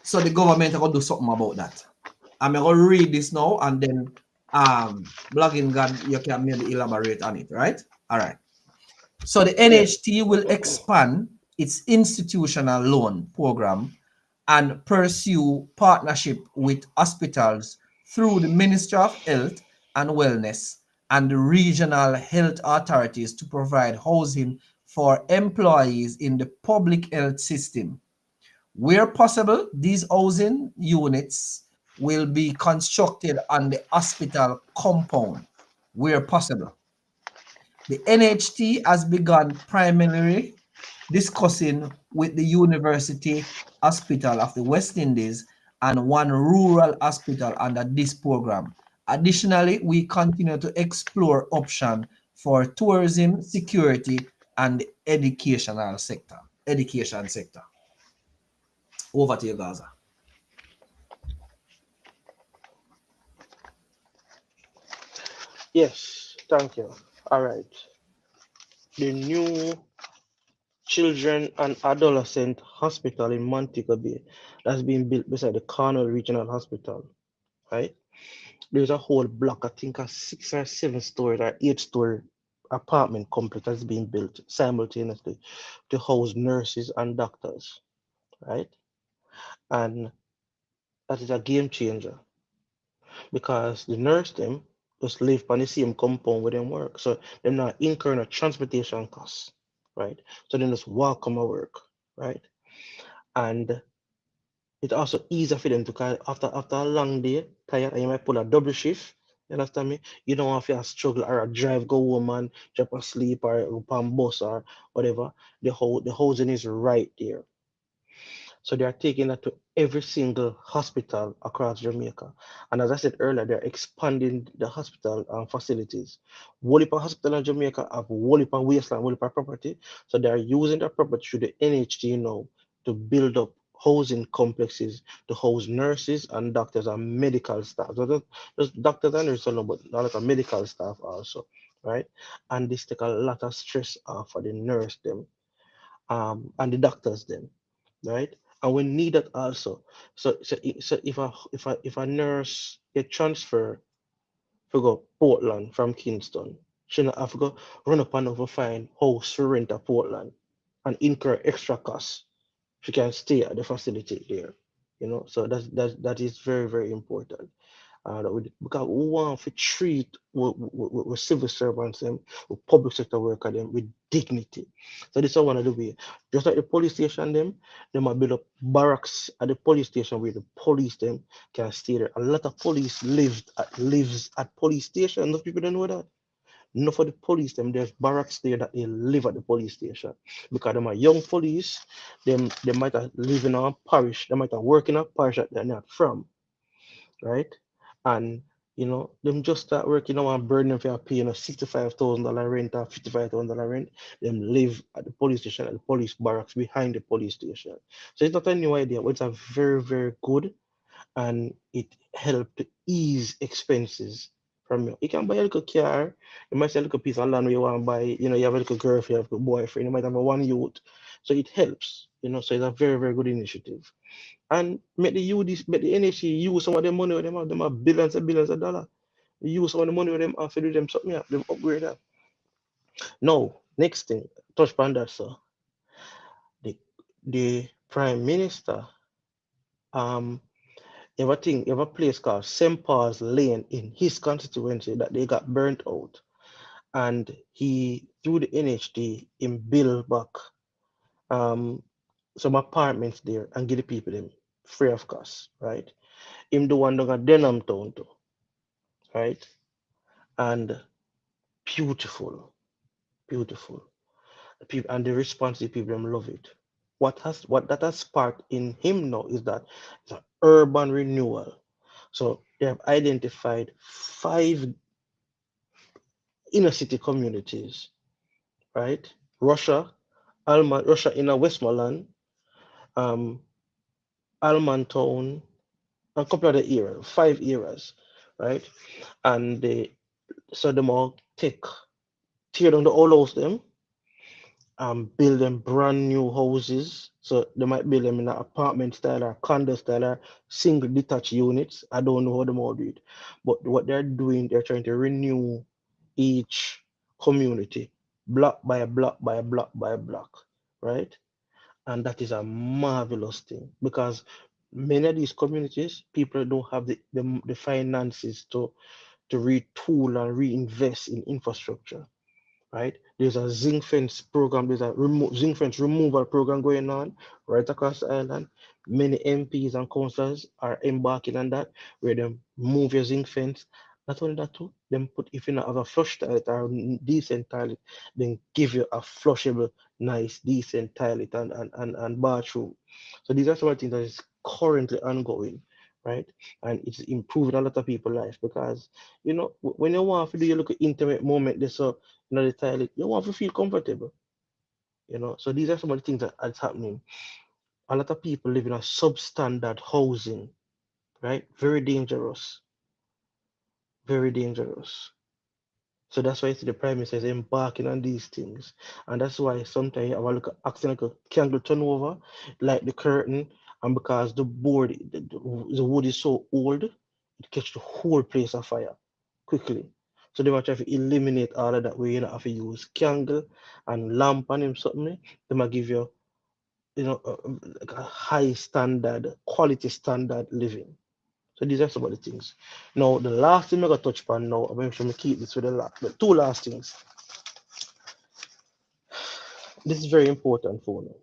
So the government are gonna do something about that. I'm gonna read this now and then blogging God, you can maybe elaborate on it, right? All right. So the yeah. NHT will expand its institutional loan program and pursue partnership with hospitals through the Ministry of Health and Wellness and the regional health authorities to provide housing for employees in the public health system. Where possible, these housing units will be constructed on the hospital compound where possible. The NHT has begun primarily discussing with the University Hospital of the West Indies and one rural hospital under this program. Additionally, we continue to explore options for tourism, security, and the educational sector. Education sector. Over to you, Gaza. Yes, thank you. All right. The new Children and Adolescent Hospital in Montego Bay that's being built beside the Cornwall Regional Hospital, right? There's a whole block, I think a 6 or 7 story or 8 story apartment complex that's being built simultaneously to house nurses and doctors, right? And that is a game changer because the nurse them just live on the same compound where them work. So they're not incurring a transportation costs, right? So they just walk come to work, right? And it's also easier for them to kind after a long day, tired, and you might pull a double shift. You understand me? You don't have to struggle or a drive, go home and drop asleep or up on bus or whatever. The housing is right there. So they are taking that to every single hospital across Jamaica. And as I said earlier, they're expanding the hospital facilities. Wolipa Hospital in Jamaica have Wolipa wasteland, Wolipa property. So they are using that property through the NHT now to build up housing complexes to house nurses and doctors and medical staff. So just doctors and nurses, no, but a lot of medical staff also, right? And this take a lot of stress off for the nurse them and the doctors them, right? And we need that also. So if a nurse get transferred to go Portland from Kingston, she not have to go run up and over find house to rent at Portland. and incur extra costs. She can stay at the facility there. So that is very, very important. Because we want to treat with civil servants them, with public sector worker them with dignity. So this is one of the way. Just like the police station them might build up barracks at the police station where the police them can stay there. A lot of police lives at police station. Enough people don't know that. Not for the police them, there's barracks there that they live at the police station. Because them are young police, they might have live in a parish, they might have work in a parish that they're not from, right? And them just start working now and burden them for paying a $65,000 rent or $55,000 rent. Them live at the police station, at the police barracks behind the police station. So it's not a new idea, but it's a very, very good, and it helped to ease expenses from you. You can buy a little car, you might say a little piece of land where you want to buy, you have a little girlfriend, you have a boyfriend, you might have a one youth. So it helps, so it's a very, very good initiative. And make the NHC use some of the money with them have billions and billions of dollars. Use some of the money with them and to do them something, them upgrade that. Now, next thing, touch upon that, sir. The Prime Minister, um, have a place called St. Paul's Lane in his constituency that they got burnt out. And he, through the NHD, in build back um some apartments there and give the people them free of cost, right? Him the one down at Denham Town too, right? And beautiful, beautiful. The people and the response, the people them love it. What that has sparked in him now is that it's an urban renewal. So they have identified 5 inner city communities, right? Russia in a Westmoreland, um, Almantown, a couple of the areas, 5 areas, right? And so them all tear down the old house them, build them brand new houses. So they might build them in an apartment style or condo style or single detached units. I don't know how they all do it. But what they're doing, they're trying to renew each community block by block by block by block, right? And that is a marvelous thing because many of these communities, people don't have the finances to retool and reinvest in infrastructure, right? There's a zinc fence program, there's a zinc fence removal program going on right across the island. Many MPs and councillors are embarking on that, where they move your zinc fence. Not only that too, them put if you not have a flush toilet or decent toilet, then give you a flushable, nice, decent toilet and bathroom. So these are some of the things that is currently ongoing, right? And it's improving a lot of people's life because when you want to do your little intimate moment, this so the toilet, you want to feel comfortable, So these are some of the things that are happening. A lot of people live in a substandard housing, right? Very dangerous, very dangerous. So that's why I see the Prime Minister is embarking on these things. And that's why sometimes you have a look at acting like a candle turnover, like the curtain, and because the board, the wood is so old, it catch the whole place on fire quickly. So they might try to eliminate all of that where you don't have to use candle and lamp and him something. They might give you, like a high standard, quality standard living. So these are some of the things. Now, the last thing I'm going to touch upon now, I'm going to keep this with the 2 last things. This is very important for me.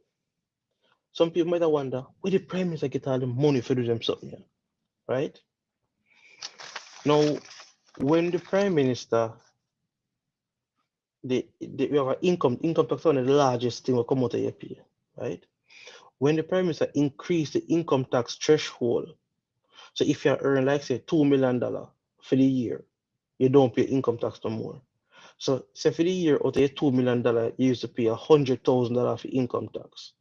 Some people might wonder, where the Prime Minister get all the money for do them something here, right? Now, when the Prime Minister, we have an income tax, one of the largest thing will come out of your pay, right? When the Prime Minister increase the income tax threshold, so if you earn like say $2 million for the year, you don't pay income tax no more. So say for the year out of your $2 million, you used to pay $100,000 for income tax,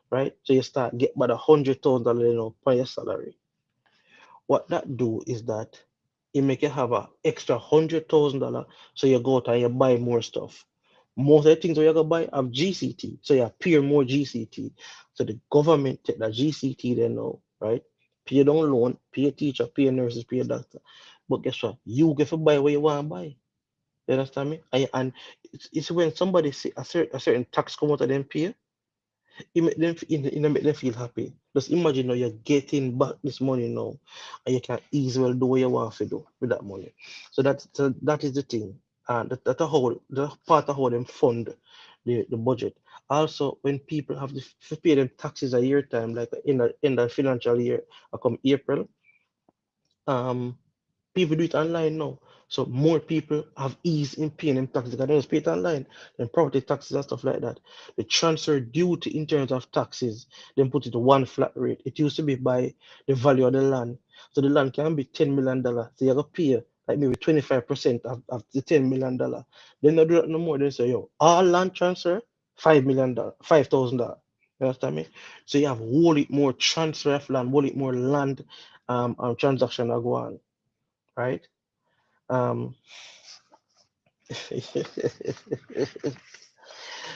right? So you start get about $100,000 per your salary. What that do is that it make you have a extra $100,000, so you go out and you buy more stuff. Most of the things that you're gonna buy have GCT, so you pay more GCT. So the government take that GCT then now, right? Pay down loan, pay a teacher, pay a nurses, pay a doctor. But guess what? You get to buy what you want to buy. You understand me? And it's when somebody see a certain tax come out of them pay, It make them make them feel happy. Just imagine now you're getting back this money now, and you can easily do what you want to do with that money. So that is the thing. And that a whole the part of how them fund the budget. Also, when people have to pay them taxes a year time, like in the financial year, come April, um people do it online now. So more people have ease in paying them taxes because they just pay it online. Then property taxes and stuff like that. The transfer duty in terms of taxes, then put it to one flat rate. It used to be by the value of the land. So the land can be $10 million. So you have to pay like maybe 25% of the $10 million. Then they do that no more. They say, yo, all land transfer, $5 million, $5,000. You understand me? So you have whole it more transfer of land, whole it more land transaction that go on, right? Um,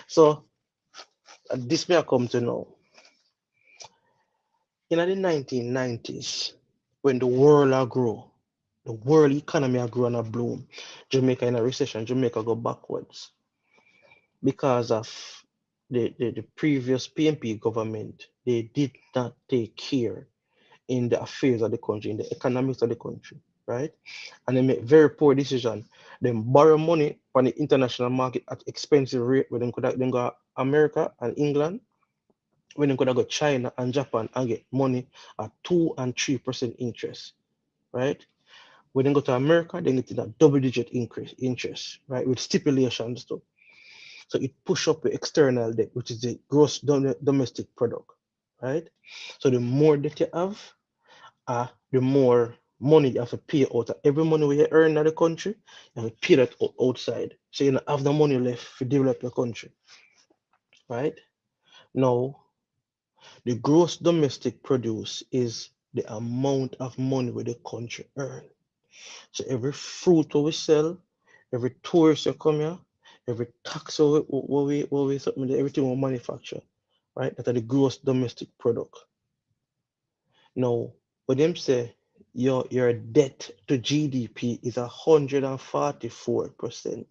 so this may I come to know. In the 1990s, when the world a grow, the world economy a grow and a bloom, Jamaica in a recession, Jamaica go backwards because of the previous PNP government. They did not take care in the affairs of the country, in the economics of the country, right? And they make very poor decision. They borrow money from the international market at expensive rate where they could have then go America and England, when they could have go China and Japan and get money at 2 and 3% interest, right? When they go to America, they get in a double-digit increase interest, right? With stipulations too. So it push up the external debt, which is the gross domestic product, right? So the more debt you have, the more money you have to pay out. Every money we earn in the country, you have to pay that outside. So you don't have the money left to develop your country, right? Now, the gross domestic produce is the amount of money where the country earn. So every fruit we sell, every tourist that come here, every tax we submit, everything we manufacture, right? That are the gross domestic product. Now, when them say your debt to GDP is 144%,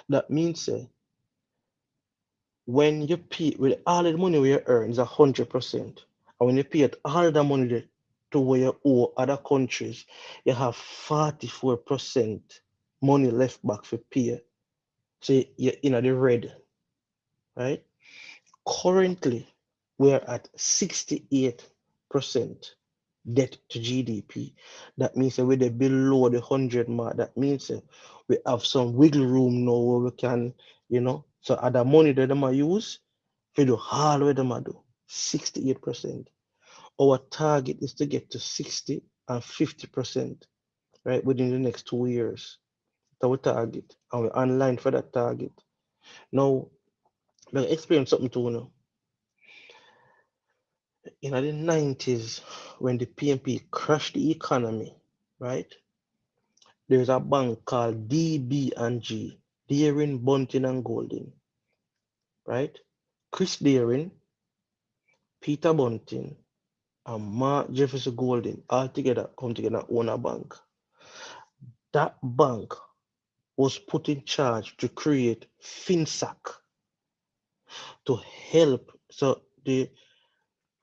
that means when you pay with all the money we earn is 100%, and when you pay it all the money to where you owe other countries, you have 44% money left back for pay. So you're in the red, right? Currently, we're at 68% debt to GDP. That means that we're below the 100 mark. That means we have some wiggle room now where we can, so other money that them are use, we do all what them are do. 68%. Our target is to get to 60 and 50%, right, within the next 2 years. That's our target. And we're online for that target. Now, let me explain something to you now. In the 90s, when the PNP crashed the economy, right? There's a bank called DB&G, Deering, Bunting and Golding, right? Chris Deering, Peter Bunting, and Mark Jefferson Golding all together come together and own a bank. That bank was put in charge to create FinSac to help. So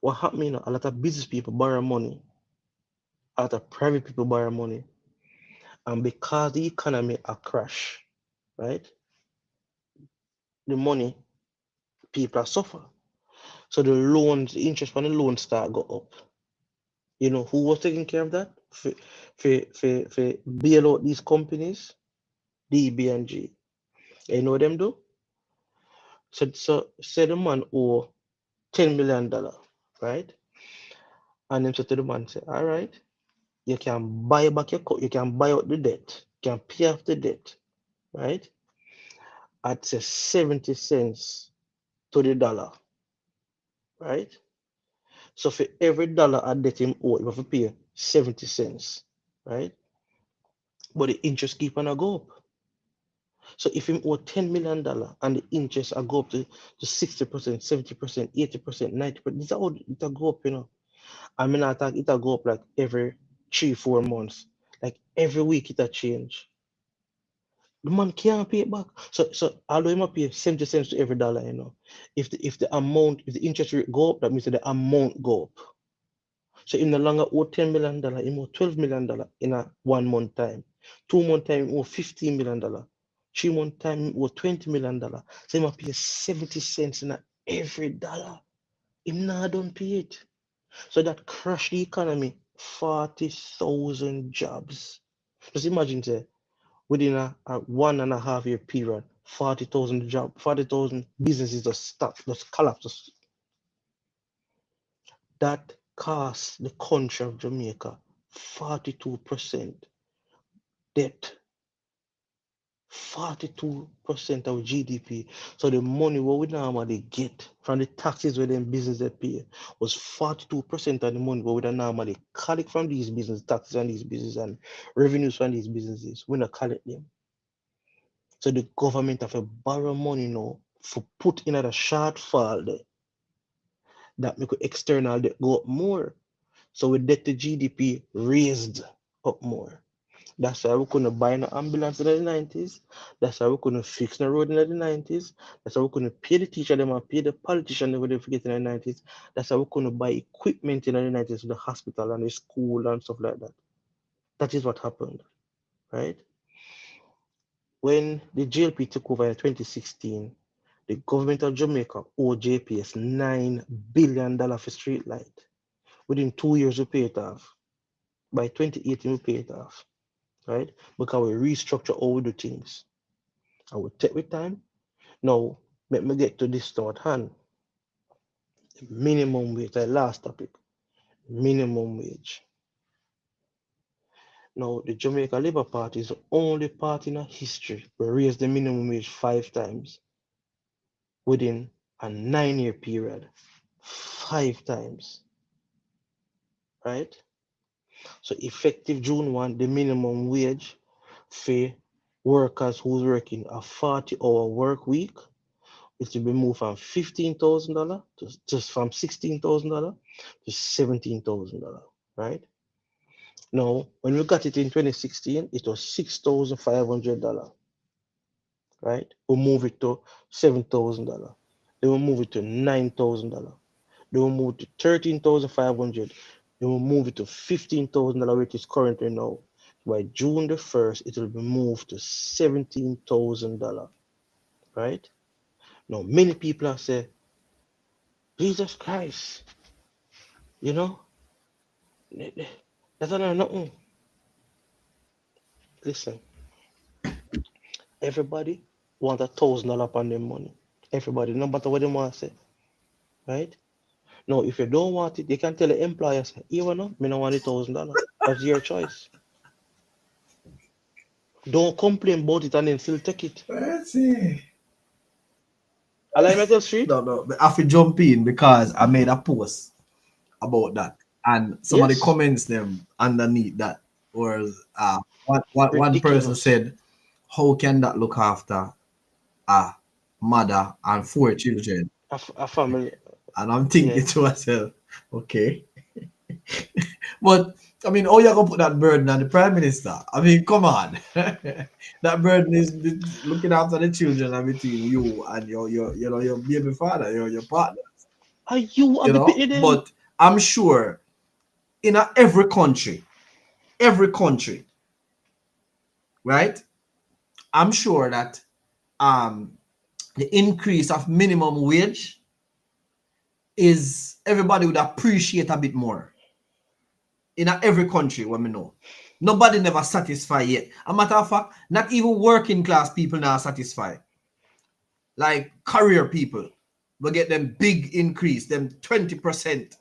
what happened, a lot of business people borrow money, a lot of private people borrow money, and because the economy a crash, right? The money people are suffer. So the interest on the loans start go up. You know who was taking care of that? For bail out these companies, DB and G. You know what them do? So say the man owe $10 million, right? And then say to the man, say, all right, you can buy back you can buy out the debt, you can pay off the debt, right? At say 70 cents to the dollar, right? So for every dollar I debt him owe, you have to pay 70 cents, right? But the interest keep on a go up. So if him owe $10 million and the interest I go up to 60%, 70%, 80%, 90%, this is how it go up. I mean I think it'll go up like every 3, 4 months. Like every week it'll change. The man can't pay it back. So although he might pay 70 cents to every dollar, if the interest rate go up, that means that the amount go up. So he no longer owe $10 million, he owe $12 million in a 1 month time. 2 month time, he owe $15 million. 3 month time, he owe $20 million. So he must pay 70 cents in a every dollar. He not don't pay it. So that crashed the economy. 40,000 jobs. Just imagine say within a 1.5 year period, 40,000 businesses just stop, just collapse. That cost the country of Jamaica 42% debt, 42% of GDP. So the money what we normally get from the taxes where them business that pay was 42% of the money what we normally collect from these business taxes and these business and revenues from these businesses. We not collect them. So the government have to borrow money now for put in a shortfall there that make external debt go up more. So with debt to GDP raised up more. That's why we couldn't buy no ambulance in the 90s. That's why we couldn't fix the road in the 90s. That's why we couldn't pay the teacher them and pay the politician they would forget in the 90s. That's why we couldn't buy equipment in the 90s to the hospital and the school and stuff like that. That is what happened, right? When the JLP took over in 2016, the government of Jamaica owed JPS $9 billion for street light. Within 2 years, we pay it off. By 2018, we pay it off, right? Because we restructure all we do things. And we take with time. Now, let me get to this thought hand. Minimum wage, the last topic. Minimum wage. Now, the Jamaica Labour Party is the only party in history where raised the minimum wage 5 times within a 9-year period. 5 times, right? So effective June 1, the minimum wage for workers who's working a 40-hour work week, it will be moved from $15,000 to just from $16,000 to $17,000, right? Now, when we got it in 2016, it was $6,500, right? We move it to $7,000. Then we move it to $9,000. Then we move to $13,500. Then we move it to $15,000, which is currently now. By June the 1st, it will be moved to $17,000, right? Now, many people have said, Jesus Christ, you know, that's not nothing. Listen, everybody want $1,000 upon their money. Everybody, no matter what they want to say, right? No, if you don't want it, you can tell the employer, say, you know, me don't want $1,000. That's your choice. Don't complain about it and then still take it. Let's see. I like Metal Street. No, but I have to jump in because I made a post about that, and some of the Yes, comments them underneath that was one person ridiculous. said, "How can that look after a mother and 4 children?" A family, And I'm thinking yeah. to myself, okay, but I mean, oh, you're gonna put that burden on the prime minister? I mean, come on, that burden is looking after the children and between you and your baby father, your partner, Are you a be them? But I'm sure in every country, right? I'm sure that the increase of minimum wage is everybody would appreciate a bit more. In every country, when we know, nobody never satisfied yet. A matter of fact, not even working class people now satisfied. Like career people, we get them big increase, them 20%.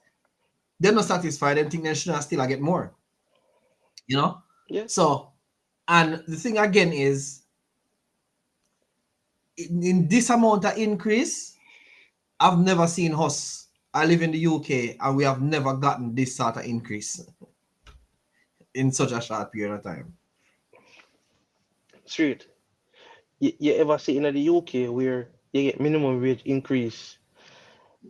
They're not satisfied. They think they should still get more. You know. Yeah. So, and the thing again is, in this amount of increase, I've never seen us. I live in the UK, and we have never gotten this sort of increase in such a short period of time. Street. You ever see in the UK where you get minimum wage increase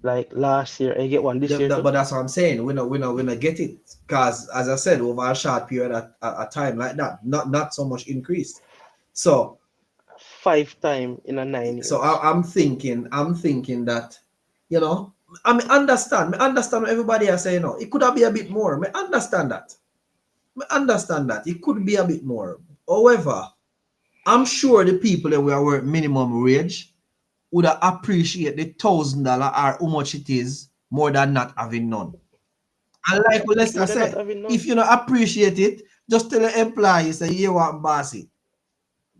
like last year and you get one this year too? But that's what I'm saying. We not get it because, as I said, over a short period of time like that, not so much increase. So 5 times in a 9 years. So I'm thinking that, you know, me understand what everybody are saying. It could have been a bit more. Me understand that. It could be a bit more. However, I'm sure the people that we are working minimum wage would appreciate the $1,000 or how much it is more than not having none. And like what Lester More than not say, having if none. you don't appreciate it, just tell the employees that you want bossy.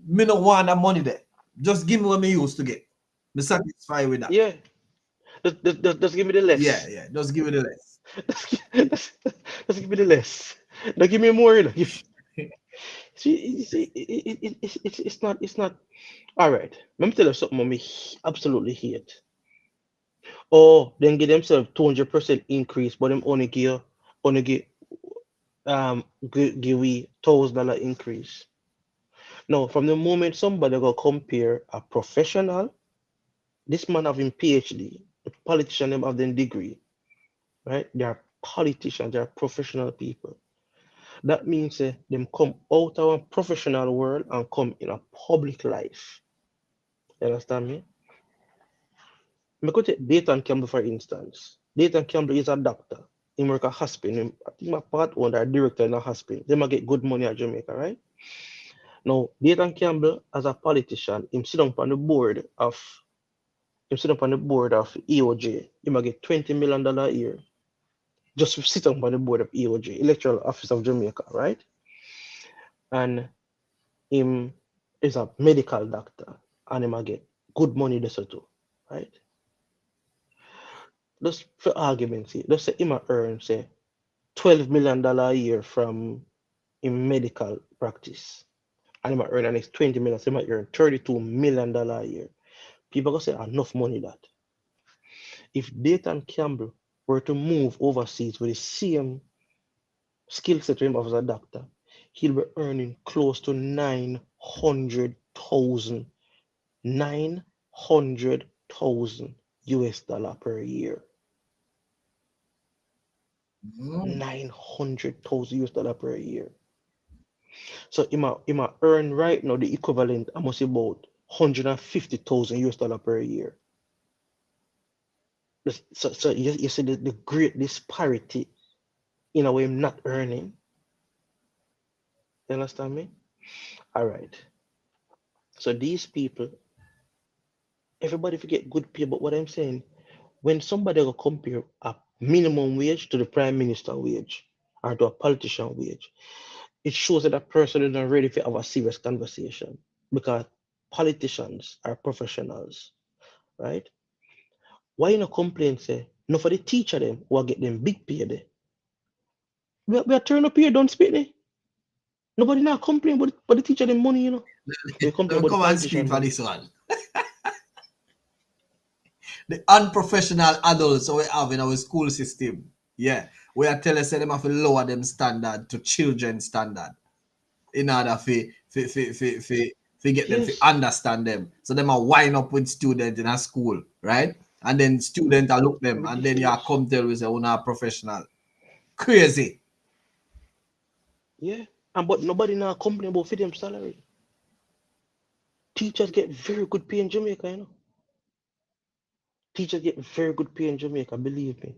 Me no want that money there. Just give me what me used to get. Me satisfied with that. Yeah. Just give me the Yeah, less. yeah. Just give it the less. Just give me the less. Don't give me more. It's not. All right. Let me tell you something me absolutely hate. Oh, then give themselves 200% increase, but them only give give we $1,000 increase. Now, from the moment somebody go compare a professional, this man having PhD, the politician them have their degree, right? They are politicians, they are professional people. That means them come out of a professional world and come in a public life. You understand me? Me go take Dayton Campbell for instance. Dayton Campbell is a doctor. He work at hospital. I think my part owner, director in a hospital. They might get good money at Jamaica, right? Now, Dayton Campbell, as a politician, him sit on the board of EOJ. He might get $20 million a year. Just to sit on the board of EOJ, Electoral Office of Jamaica, right? And him is a medical doctor and him might get good money there too, right? Just for argument's sake, just say him a earn say $12 million a year from in medical practice. And he might earn the next 20 million, so he might earn $32 million a year. People gonna say enough money that. If Dayton Campbell were to move overseas with the same skill set him as a doctor, he'll be earning close to 900,000 US dollar per year. Mm. 900,000 US dollar per year. So he might earn right now the equivalent, I must say about 150,000 US dollar per year. So you see the great disparity in a way I'm not earning. You understand me? All right. So these people, everybody forget good pay, but what I'm saying, when somebody will compare a minimum wage to the prime minister wage or to a politician wage, it shows that that person is not ready to have a serious conversation because politicians are professionals, right? Why you not complain, say, no for the teacher them who get them big pay there. We are turn up here, don't speak there. Nobody not complain but the teacher them money, We complain Let me about the come and speak politician for money. this one. The unprofessional adults we have in our school system. Yeah. We are telling them have to lower them standard to children standard in order for get them to Yes. understand them. So them are wind up with students in a school, right? And then students are look them and then you are Ridiculous. come tell we say we're not professional. Crazy. Yeah. And but nobody now complain about for them salary. Teachers get very good pay in Jamaica. Teachers get very good pay in Jamaica, believe me.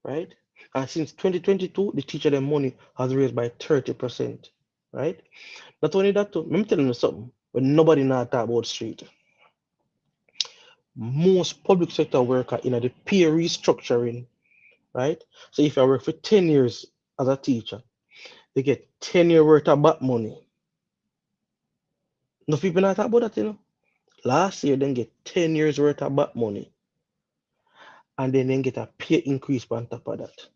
Right? And since 2022, the teacher them money has raised by 30%. Right? Not only that too, let me tell you something. When nobody now talk about street. Most public sector worker in the peer restructuring, right? So if I work for 10 years as a teacher, they get 10 year worth of back money. No people not talk about that. Last year, then get 10 years worth of back money, and then get a pay increase on top of that.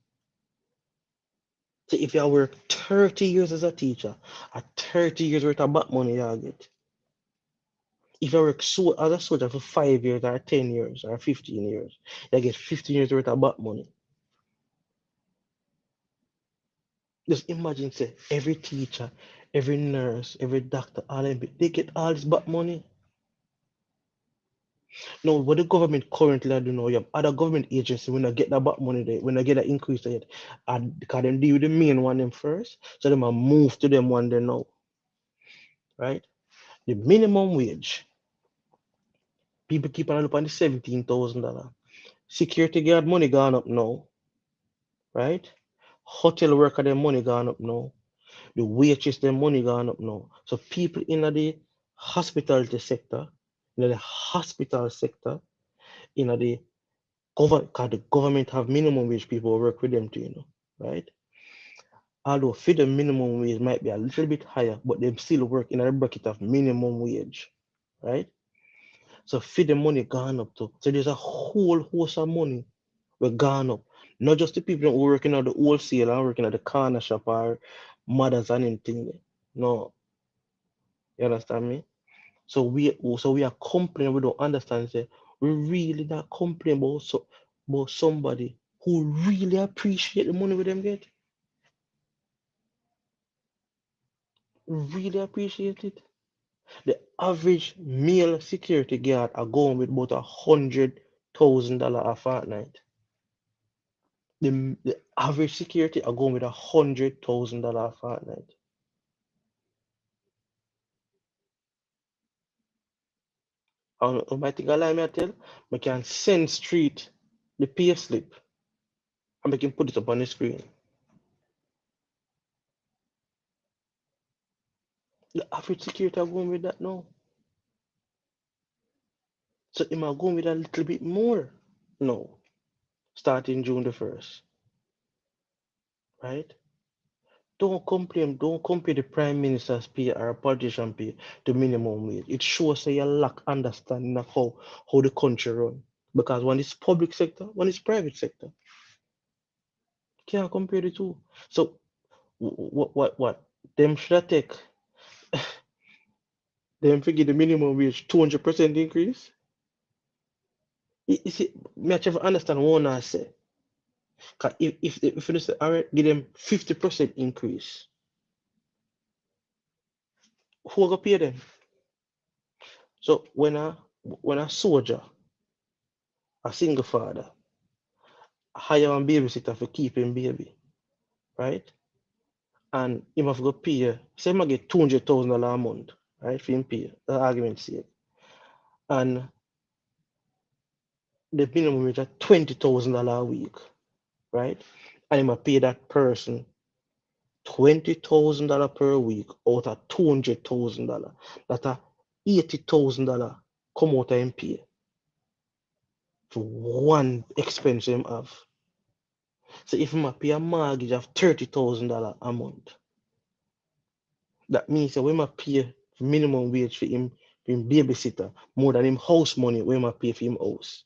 So if you work 30 years as a teacher, a 30 years worth of back money you get. If you work as a soldier for 5 years or 10 years or 15 years, you get 15 years worth of back money. Just imagine, say, every teacher, every nurse, every doctor, all them, they get all this back money. Now, what the government currently do now, you have other government agencies when they get that back money, when they get that increase, and because them deal with the main one them first, so them a move to them one day now, right? The minimum wage, people keep on looking at the $17,000. Security guard money gone up now, right? Hotel worker their money gone up now. The waitress their money gone up now. So people in the hospitality sector, in the hospital sector, in the government, because the government have minimum wage people work with them too, right? Although for the minimum wage might be a little bit higher, but they still work in a bracket of minimum wage, right? So for the money gone up too. So there's a whole host of money we gone up. Not just the people who working at the wholesale and working at the corner shop or mothers and anything. No, you understand me? So we are complaining, we don't understand. Say we really not complaining about somebody who really appreciate the money we them get. Really appreciate it. The average male security guard are going with about $100,000 a fortnight. The average security are going with $100,000 a fortnight. And I think I lie me I tell, I can send street the pay slip and I can put it up on the screen. The average security are going with that now. So am I going with a little bit more? No. Starting June the 1st. Right? Don't compare the Prime Minister's pay or a politician pay to minimum wage. It shows that you lack understanding of how the country run. Because one is public sector, one is private sector. Can't compare the two. So what? Them should have take them figure the minimum wage 200% increase. You see, me actually understand what I say. 'Cause if you say, all right, give them 50% increase, who gonna pay them? So when a soldier, a single father, hire a babysitter for keeping baby, right? And him have to go pay, say him get $200,000 a month, right? For him pay, the argument sake. And the minimum wage at $20,000 a week, right? And him a pay that person $20,000 per week out of $200,000. That a $80,000 come out of him pay for one expense him have. So if him a pay a mortgage of $30,000 a month, that means that when I pay minimum wage for him babysitter more than him house money when I pay for him house.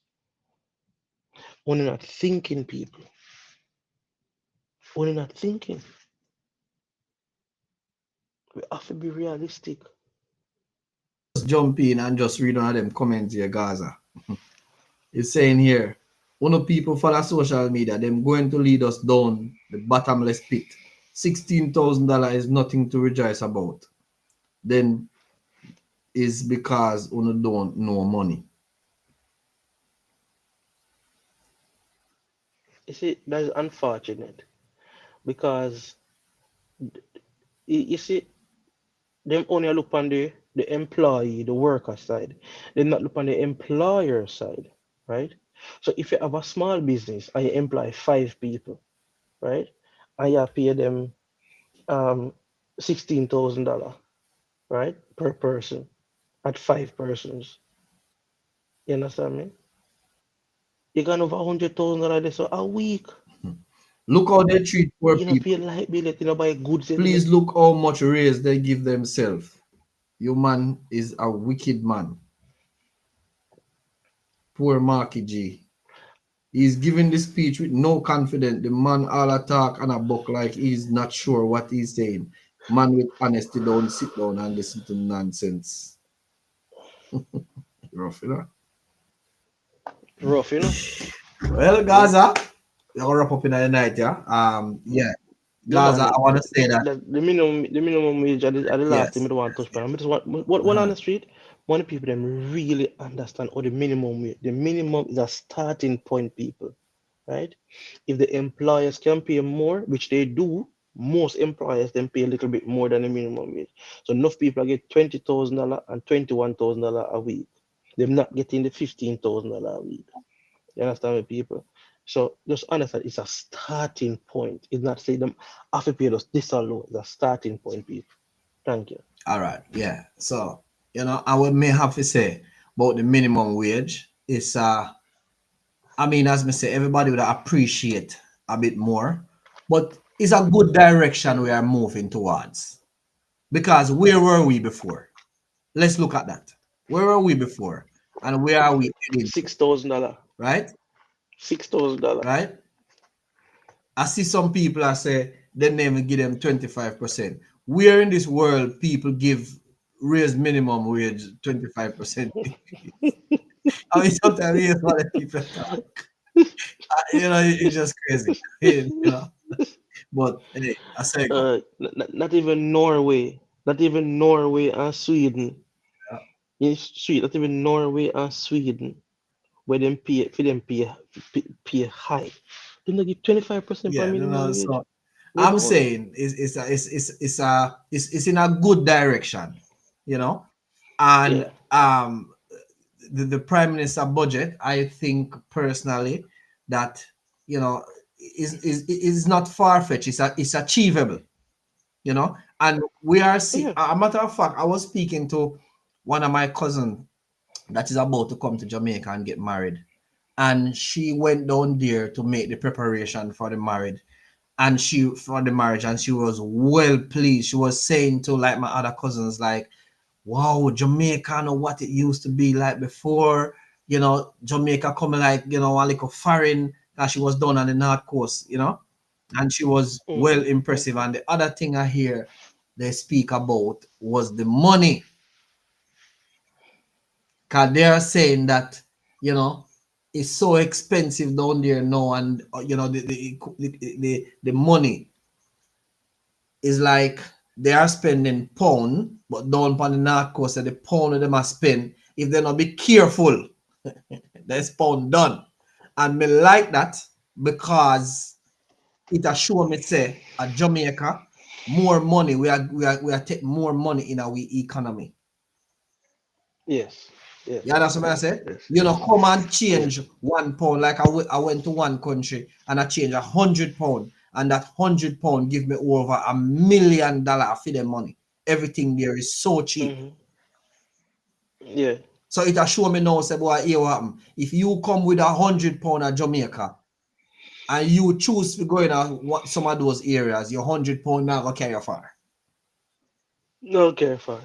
Only not thinking, people. Only not thinking. We have to be realistic. Just jump in and just read one of them comments here, Gaza. It's saying here, one of people follow social media, them going to lead us down the bottomless pit. $16,000 is nothing to rejoice about. Then is because you don't know money. You see, that is unfortunate because you see, them only look on the employee, the worker side. They not look on the employer side, right? So if you have a small business and you employ 5 people, right? And you pay them $16,000, right? Per person at 5 persons. You understand me? You got over $100,000 so a week. Look how they treat poor You know, pay people. light bill, you know, buy goods every Please day. look how much raise they give themselves. Your man is a wicked man. Poor Marky G. He's giving the speech with no confidence. The man all attack and a buck like he's not sure what he's saying. Man with honesty don't sit down and listen to nonsense. Rough, you know? Rough, you know. Well, Gaza, we're gonna wrap up in the night, yeah. Yeah, Yeah, Gaza, man. I want to say that. The minimum wage are the last thing Yes. we don't want to touch upon. I just want on Uh-huh. the street. Want people them really understand what the minimum wage. The minimum is a starting point, people, right? If the employers can pay more, which they do, most employers then pay a little bit more than the minimum wage. So enough people get $20,000 and $21,000 a week. They're not getting the $15,000 a week. You understand me, people? So just understand it's a starting point. It's not say them have to pay us this alone. It's a starting point, people. Thank you. All right, yeah. So, I would may have to say about the minimum wage is I mean, as I say, everybody would appreciate a bit more, but it's a good direction we are moving towards. Because where were we before? Let's look at that. Where were we before? And where are we heading to? $6,000. Right? $6,000. Right? I see some people I say they never give them 25%. Where in this world people raise minimum wage 25%? I mean, sometimes here's what the people talk. It's just crazy. But hey, I say go. Not even Norway. Not even Norway and Sweden. Yeah. Not even Norway and Sweden, where them pay high. Then they give 25% per Yeah, minimum wage. so Where I'm going? saying it's in a good direction, and Yeah. The prime minister budget, I think personally that is not far fetched. It's achievable, and we are see. Yeah. A matter of fact, I was speaking to one of my cousins that is about to come to Jamaica and get married, and she went down there to make the preparation for the marriage and she was well pleased. She was saying to like my other cousins, like, wow, Jamaica know what it used to be like before, Jamaica coming like, a little foreign, that she was done on the North Coast, and she was well impressive. And the other thing I hear they speak about was the money. Cause they're saying that, it's so expensive down there now, and the money is like they are spending pound, but down upon the North Coast, the pound that they must spend, if they not be careful, that's pound done. And me like that because it has shown me say at Jamaica, more money, we are taking more money in our economy. Yes. Yes. Yeah, that's what I say. Yes. Come and Yes. change £1. Like I went to one country and I changed £100, and that £100 give me over $1 million for the money. Everything there is so cheap. Yeah. So it has shown me now, say, boy, here what happen. If you come with £100 at Jamaica and you choose to go in some of those areas, your £100 not gonna carry you far. No care for.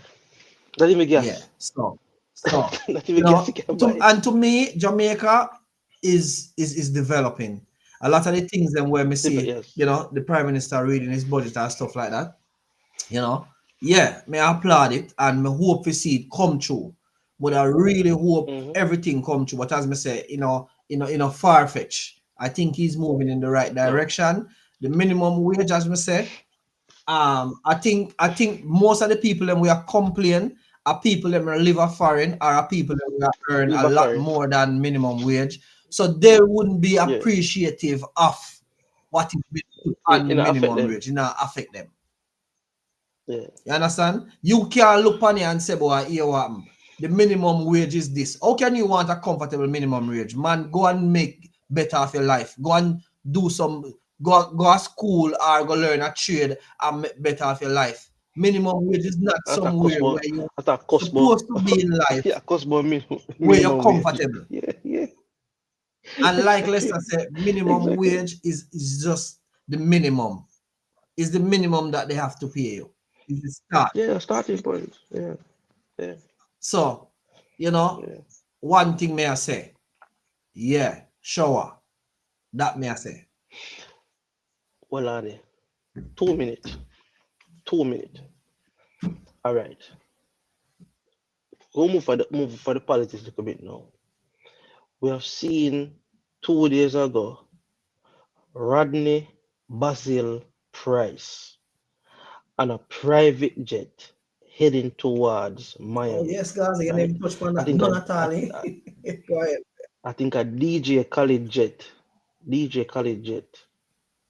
Not even Yeah. gas. So Not even gas you can buy. to me, Jamaica is developing. A lot of the things then where me see, Yes. the Prime Minister reading his budget and stuff like that, yeah, may I applaud it and me hope we see it come true. But I really hope everything come true. But as me say, far fetch. I think he's moving in the right direction. The minimum wage, as me say, I think most of the people that we are complaining are people that live a foreign or are people that we are earn a Live lot foreign. more than minimum wage. So they wouldn't be Yeah. appreciative of what is being put on the It not affect minimum them. wage. It not affect them. Yeah. You understand? You can't look on it and say, boy, here what happened. The minimum wage is this. How can you want a comfortable minimum wage? Man, go and make better of your life. Go and do some, go to school or go learn a trade and make better of your life. Minimum wage is not I thought cost somewhere more. where you're I thought cost more. supposed to be in life Yeah, cost more where you're minimum wage. comfortable. Yeah. Yeah. And like Lester said, minimum Exactly. wage is just the minimum. Is the minimum that they have to pay you. Is the start. Yeah. Starting point. Yeah. Yeah. So, Yeah. one thing may I say, yeah, shower. That may I say. Well, are they? 2 minutes. 2 minutes. All right. We'll move for the politics a little bit now. We have seen 2 days ago Rodney Basil Price on a private jet heading towards Oh Miami. yes, guys, you Right? never touch on I that. think None a, at all. Eh? Go ahead. I think a DJ Khalid jet. DJ Khalid jet.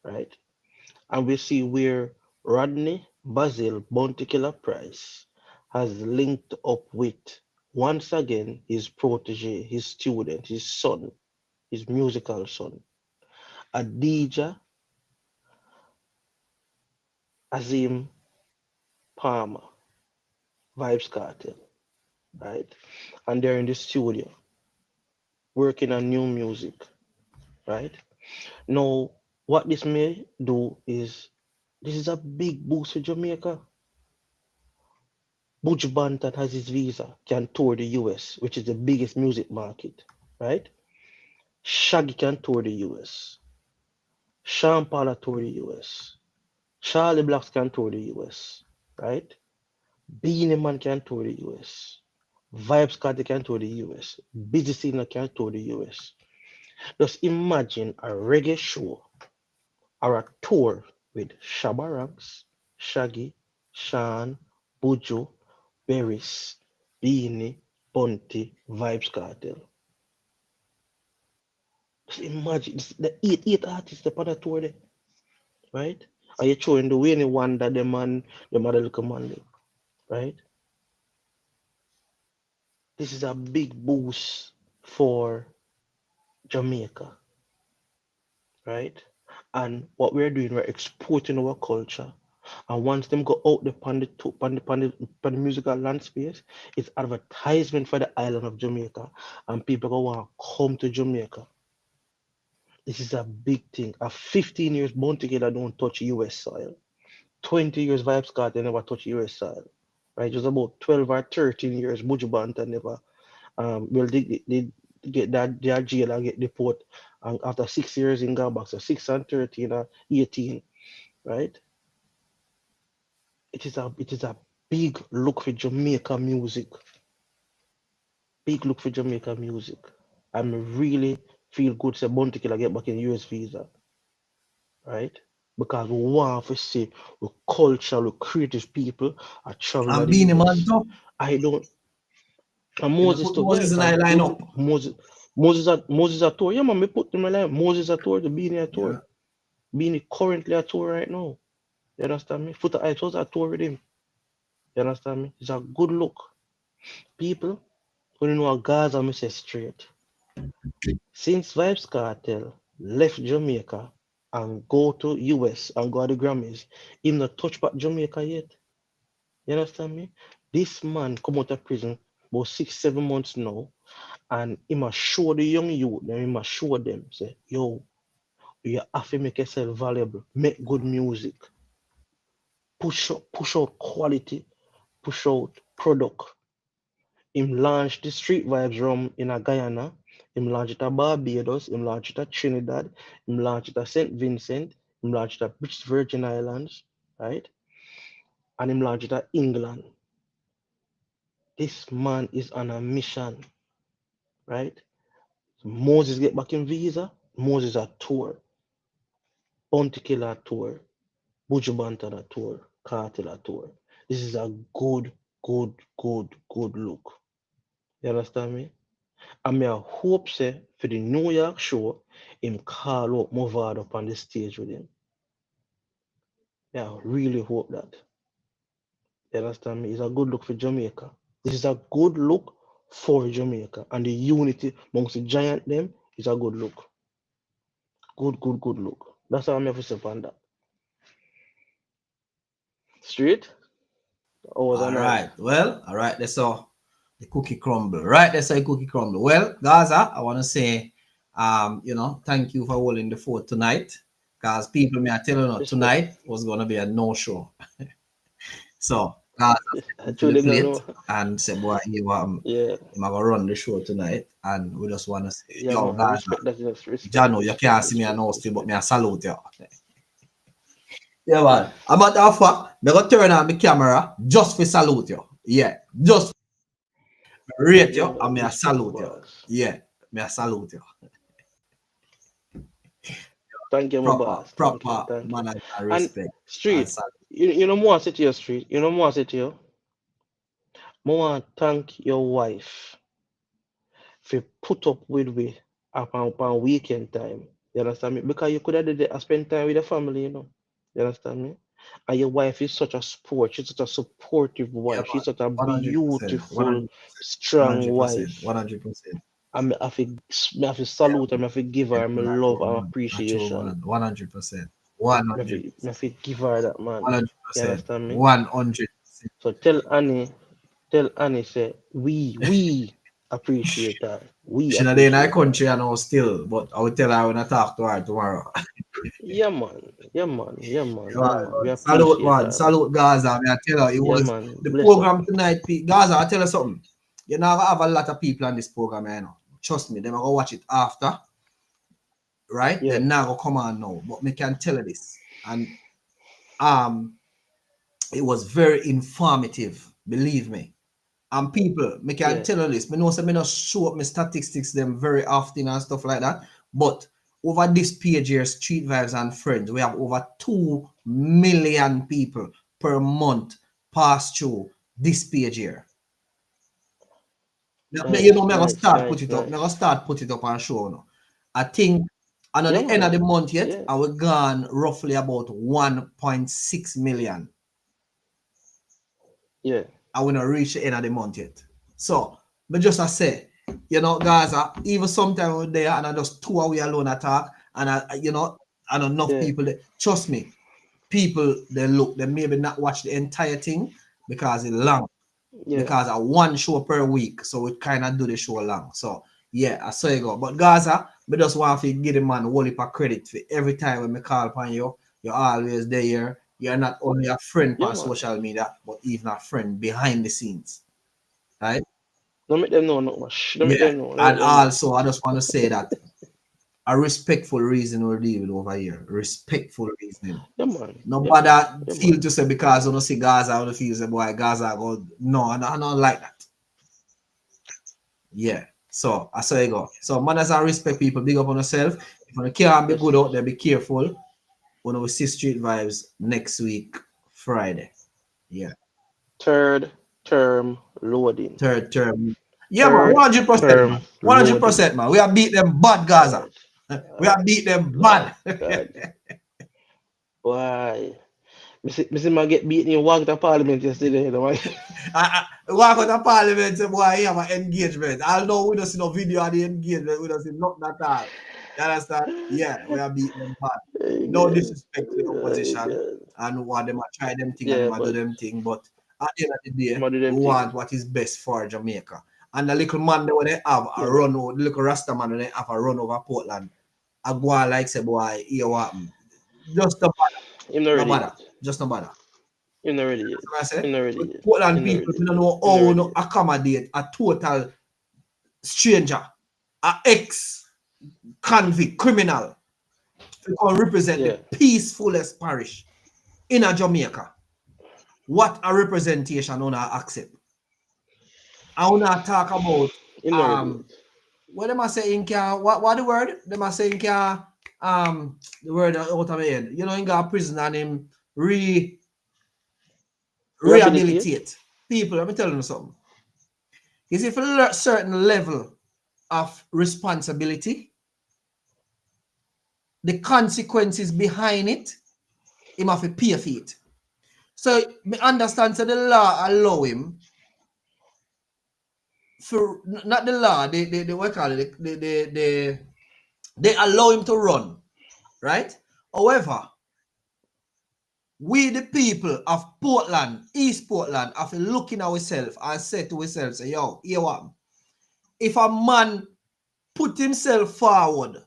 Right? And we see where Rodney Basil Bounty Killer Price has linked up with, once again, his protege, his student, his son, his musical son, Adija Azim Palmer, Vybz Kartel, right? And they're in the studio working on new music, right? Now, what this may do is this is a big boost for Jamaica. Butch Banton has his visa, can tour the US, which is the biggest music market, right? Shaggy can tour the US. Sean Paul tour the US. Charlie Blacks can tour the US, right? Beanie Man can tour the US. Vibes Carter can tour the US. Busy Signal can tour the US. Just imagine a reggae show or a tour with Shabba Ranks, Shaggy, Sean, Buju, Beres, Beanie, Bunty, Vibes Cartel. Just imagine the eight artists upon a tour there, right? Are you showing the way one that the mother little man, right? This is a big boost for Jamaica, right? And what we're doing, we're exporting our culture. And once them go out the pan the musical landscape, it's advertisement for the island of Jamaica, and people go want to come to Jamaica. This is a big thing. A 15 years born together don't touch US soil. 20 years Vibes Cartel never touch US soil. Right? Just about 12 or 13 years Buju Banton never well they get that their jail and get deport and after 6 years in go back. So 6 and 13 or 18, right? It is a big look for Jamaica music. Big look for Jamaica music. I'm really feel good say Bounty Killer get back in US visa, right? Because we want to see we culture, we creative people are traveling to And the Beanie Man US. too. I don't and You know, Moses put too. Yeah, Moses it's in a I line good up. Moses at tour. Yeah, man, me put him like Moses at tour, the Beanie at Yeah. tour. Beanie currently at tour right now. You understand me? Foot I was at tour with him. You understand me? It's a good look. People, when you know a Gaza, me say straight. Since Vibes Cartel left Jamaica and go to US and go to the Grammys, him not touch back Jamaica yet. You understand me? This man come out of prison about 6, 7 months now, and he must show the young youth, then he must show them, say, yo, you have to make yourself valuable, make good music, push out quality, push out product. Him launched the Street Vibes Rum in a Guyana. Him launched it at Barbados. Him launched it at Trinidad. Him launched it at St. Vincent. Him launched it at British Virgin Islands, right? And him launched it at England. This man is on a mission, right? Moses get back in visa. Moses at tour. Bounty Killer tour. Buju Banton at tour. Cartel at tour. This is a good look. You understand me? And me I hope say for the New York show, him call out Movado up on the stage with him. Yeah, I really hope that. You understand me? It's a good look for Jamaica. This is a good look for Jamaica. And the unity amongst the giant them is a good look. Good look. That's how I'm ever say on that. Straight? Or was I All nice? right. Well, all right. That's all. The cookie crumble. Right. That's how the cookie crumble. Well, Gaza, I want to say, thank you for holding the fort tonight. Because people may tell you Respect. tonight was gonna be a no show. So Gaza I to the truly don't plate know. and say, boy, Yeah. you gonna run the show tonight. And we just wanna say, Yeah yo, man. Gaza, Respect that is Jano, you can't see me a no still, but respect. me a salute you. Yeah, man. A matter of fact, me go turn on the camera just for salute you. Yeah, just rate Yeah you and man, me a respect my salute you. boss. Yeah, me a salute you. Thank you, my Proper, boss. proper Thank you. manners and And respect and Street, salute. you know more I say to you, Street. You know more I say to you. I want to thank your wife for put up with me upon weekend time. You understand me? Because you could have did it, I spend time with the family, You understand me? And your wife is such a sport. She's such a supportive Yeah, wife. man. She's such a 100%. beautiful, 100%. strong 100%. wife. 100%. I have to Yeah, salute her. I have to give yeah, her my not love true, and man. Not true, appreciation. man. 100%. I 100%. have to give her that, man. You 100%. understand me? 100%. So tell Annie, say, we appreciate her. We She's not in our appreciate her. country, I know still, but I will tell her when I talk to her tomorrow. Yeah, man. Yeah, man. Yeah, man. Yeah, Yeah, man. man. We Salute, appreciate man. her, man. Salute Gaza. I tell her, it Yeah, was man. the Bless up. program tonight. Gaza, I tell her something. You know, I have a lot of people on this program, you know. Trust me, they're going to watch it after, right? They're Yeah. not going to come on now. But me can tell her this. And um, it was very informative, believe me. And people, me can Yeah. tell you this. Me know say me not show up my statistics them very often and stuff like that. But over this page here, Street Vibes and Friends, we have over 2 million people per month pass through this page here. You know, Nice, me gonna nice, start put nice, it up. Me gonna nice. start put it up and show now. I think and at Yeah, the end of man. the month yet, Yeah. and we're gone roughly about 1.6 million. Yeah. I will not reach the end of the month yet. So, but just I say, you know, guys, even sometimes we're there and I just 2 hours alone attack, and you know, and enough Yeah. people, trust me, people, they maybe not watch the entire thing because it's long, Yeah. because I one show per week, so we kind of do the show long. So, yeah, I saw you go. But Gaza, we just want to give the man a whole heap of credit for every time when I call upon you, you're always there. You're not only a friend Yeah, on man. social media, but even a friend behind the scenes, right? Don't make them know no much. Don't make Yeah. them know. Don't make And them know. also, I just want to say that a respectful reason we're dealing over here. Respectful reasoning. Yeah, man. Yeah, Nobody man. Yeah, feel man. to say because I don't see Gaza, I don't feel say boy Gaza go. No, I don't like that. Yeah. So I saw you go. So manners and respect people, big up on yourself. If you can't be Yes. good out there, be careful. When we see Street Vibes next week, Friday. Yeah. Third term loading. Third term. Yeah, man, Third 100%, term man. loading. 100%, man. We have beat them bad, Gaza. Alright. We have Alright. beat them God. bad. God. Why? Missy man get beaten in Wagner Parliament yesterday. You know, why? Walk out of parliament, say, boy, you have an engagement. Although we don't see no video of the engagement, we don't see nothing at all. You understand? Yeah, we are beating them bad. Hey, No God. disrespect to the Hey, opposition God. and what them a try them thing and Yeah, them a do but them thing. But at the end of the day, I'm do we them thing. want what is best for Jamaica. And the little man when they have a Yeah, run man. over, the little Rasta man when they have a run over Portland, I go on like say, boy, here what happen. Just no bother. Him not No ready bother. yet. Just no bother. Him not ready yet. That's what I say. Him not ready With yet. Portland Him not people, ready we yet. don't know Him not how ready to yet. accommodate a total stranger, a ex convict criminal to come represent Yeah. the peacefulest parish in a Jamaica. What a representation on our accept. I wanna talk about Him not ready yet. what am I saying can what the word? Them I saying can the word out of my head. You know, in got prison and him Rehabilitate. rehabilitate. People, let me tell you something. Is if a certain level of responsibility, the consequences behind it, him have to pay for it. So me understand so the law allow him for not the law, the what call it, they allow him to run, right? However, we the people of Portland, East Portland, have to look in ourselves and say to ourselves, say, yo, here what? If a man put himself forward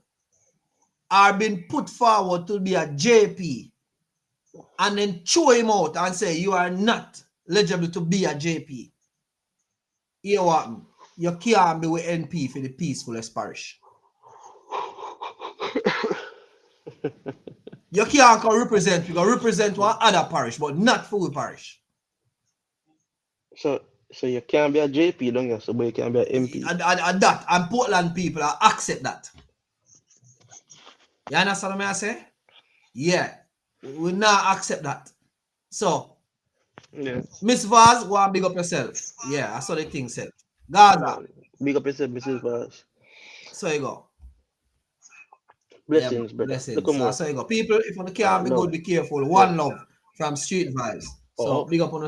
or been put forward to be a JP and then throw him out and say you are not eligible to be a JP. You know what? You can't be with NP for the peacefulest parish. You can't go represent, you can represent one other parish, but not full parish. So so you can't be a JP, don't you? So but you can be a MP. And that, and Portland people accept that. You understand what I say? Yeah. We not accept that. So, Yeah. Miss Vaz, go and big up yourself. Yeah, I saw the thing said. Come Gaza, on. Big up yourself, Mrs. Vaz. so you go. Yeah, Blessings, brother. Look blessings. So more. that's how you go. People, if you can't be No. good, be careful. Yeah. One love from Street Vibes. So Oh, big up on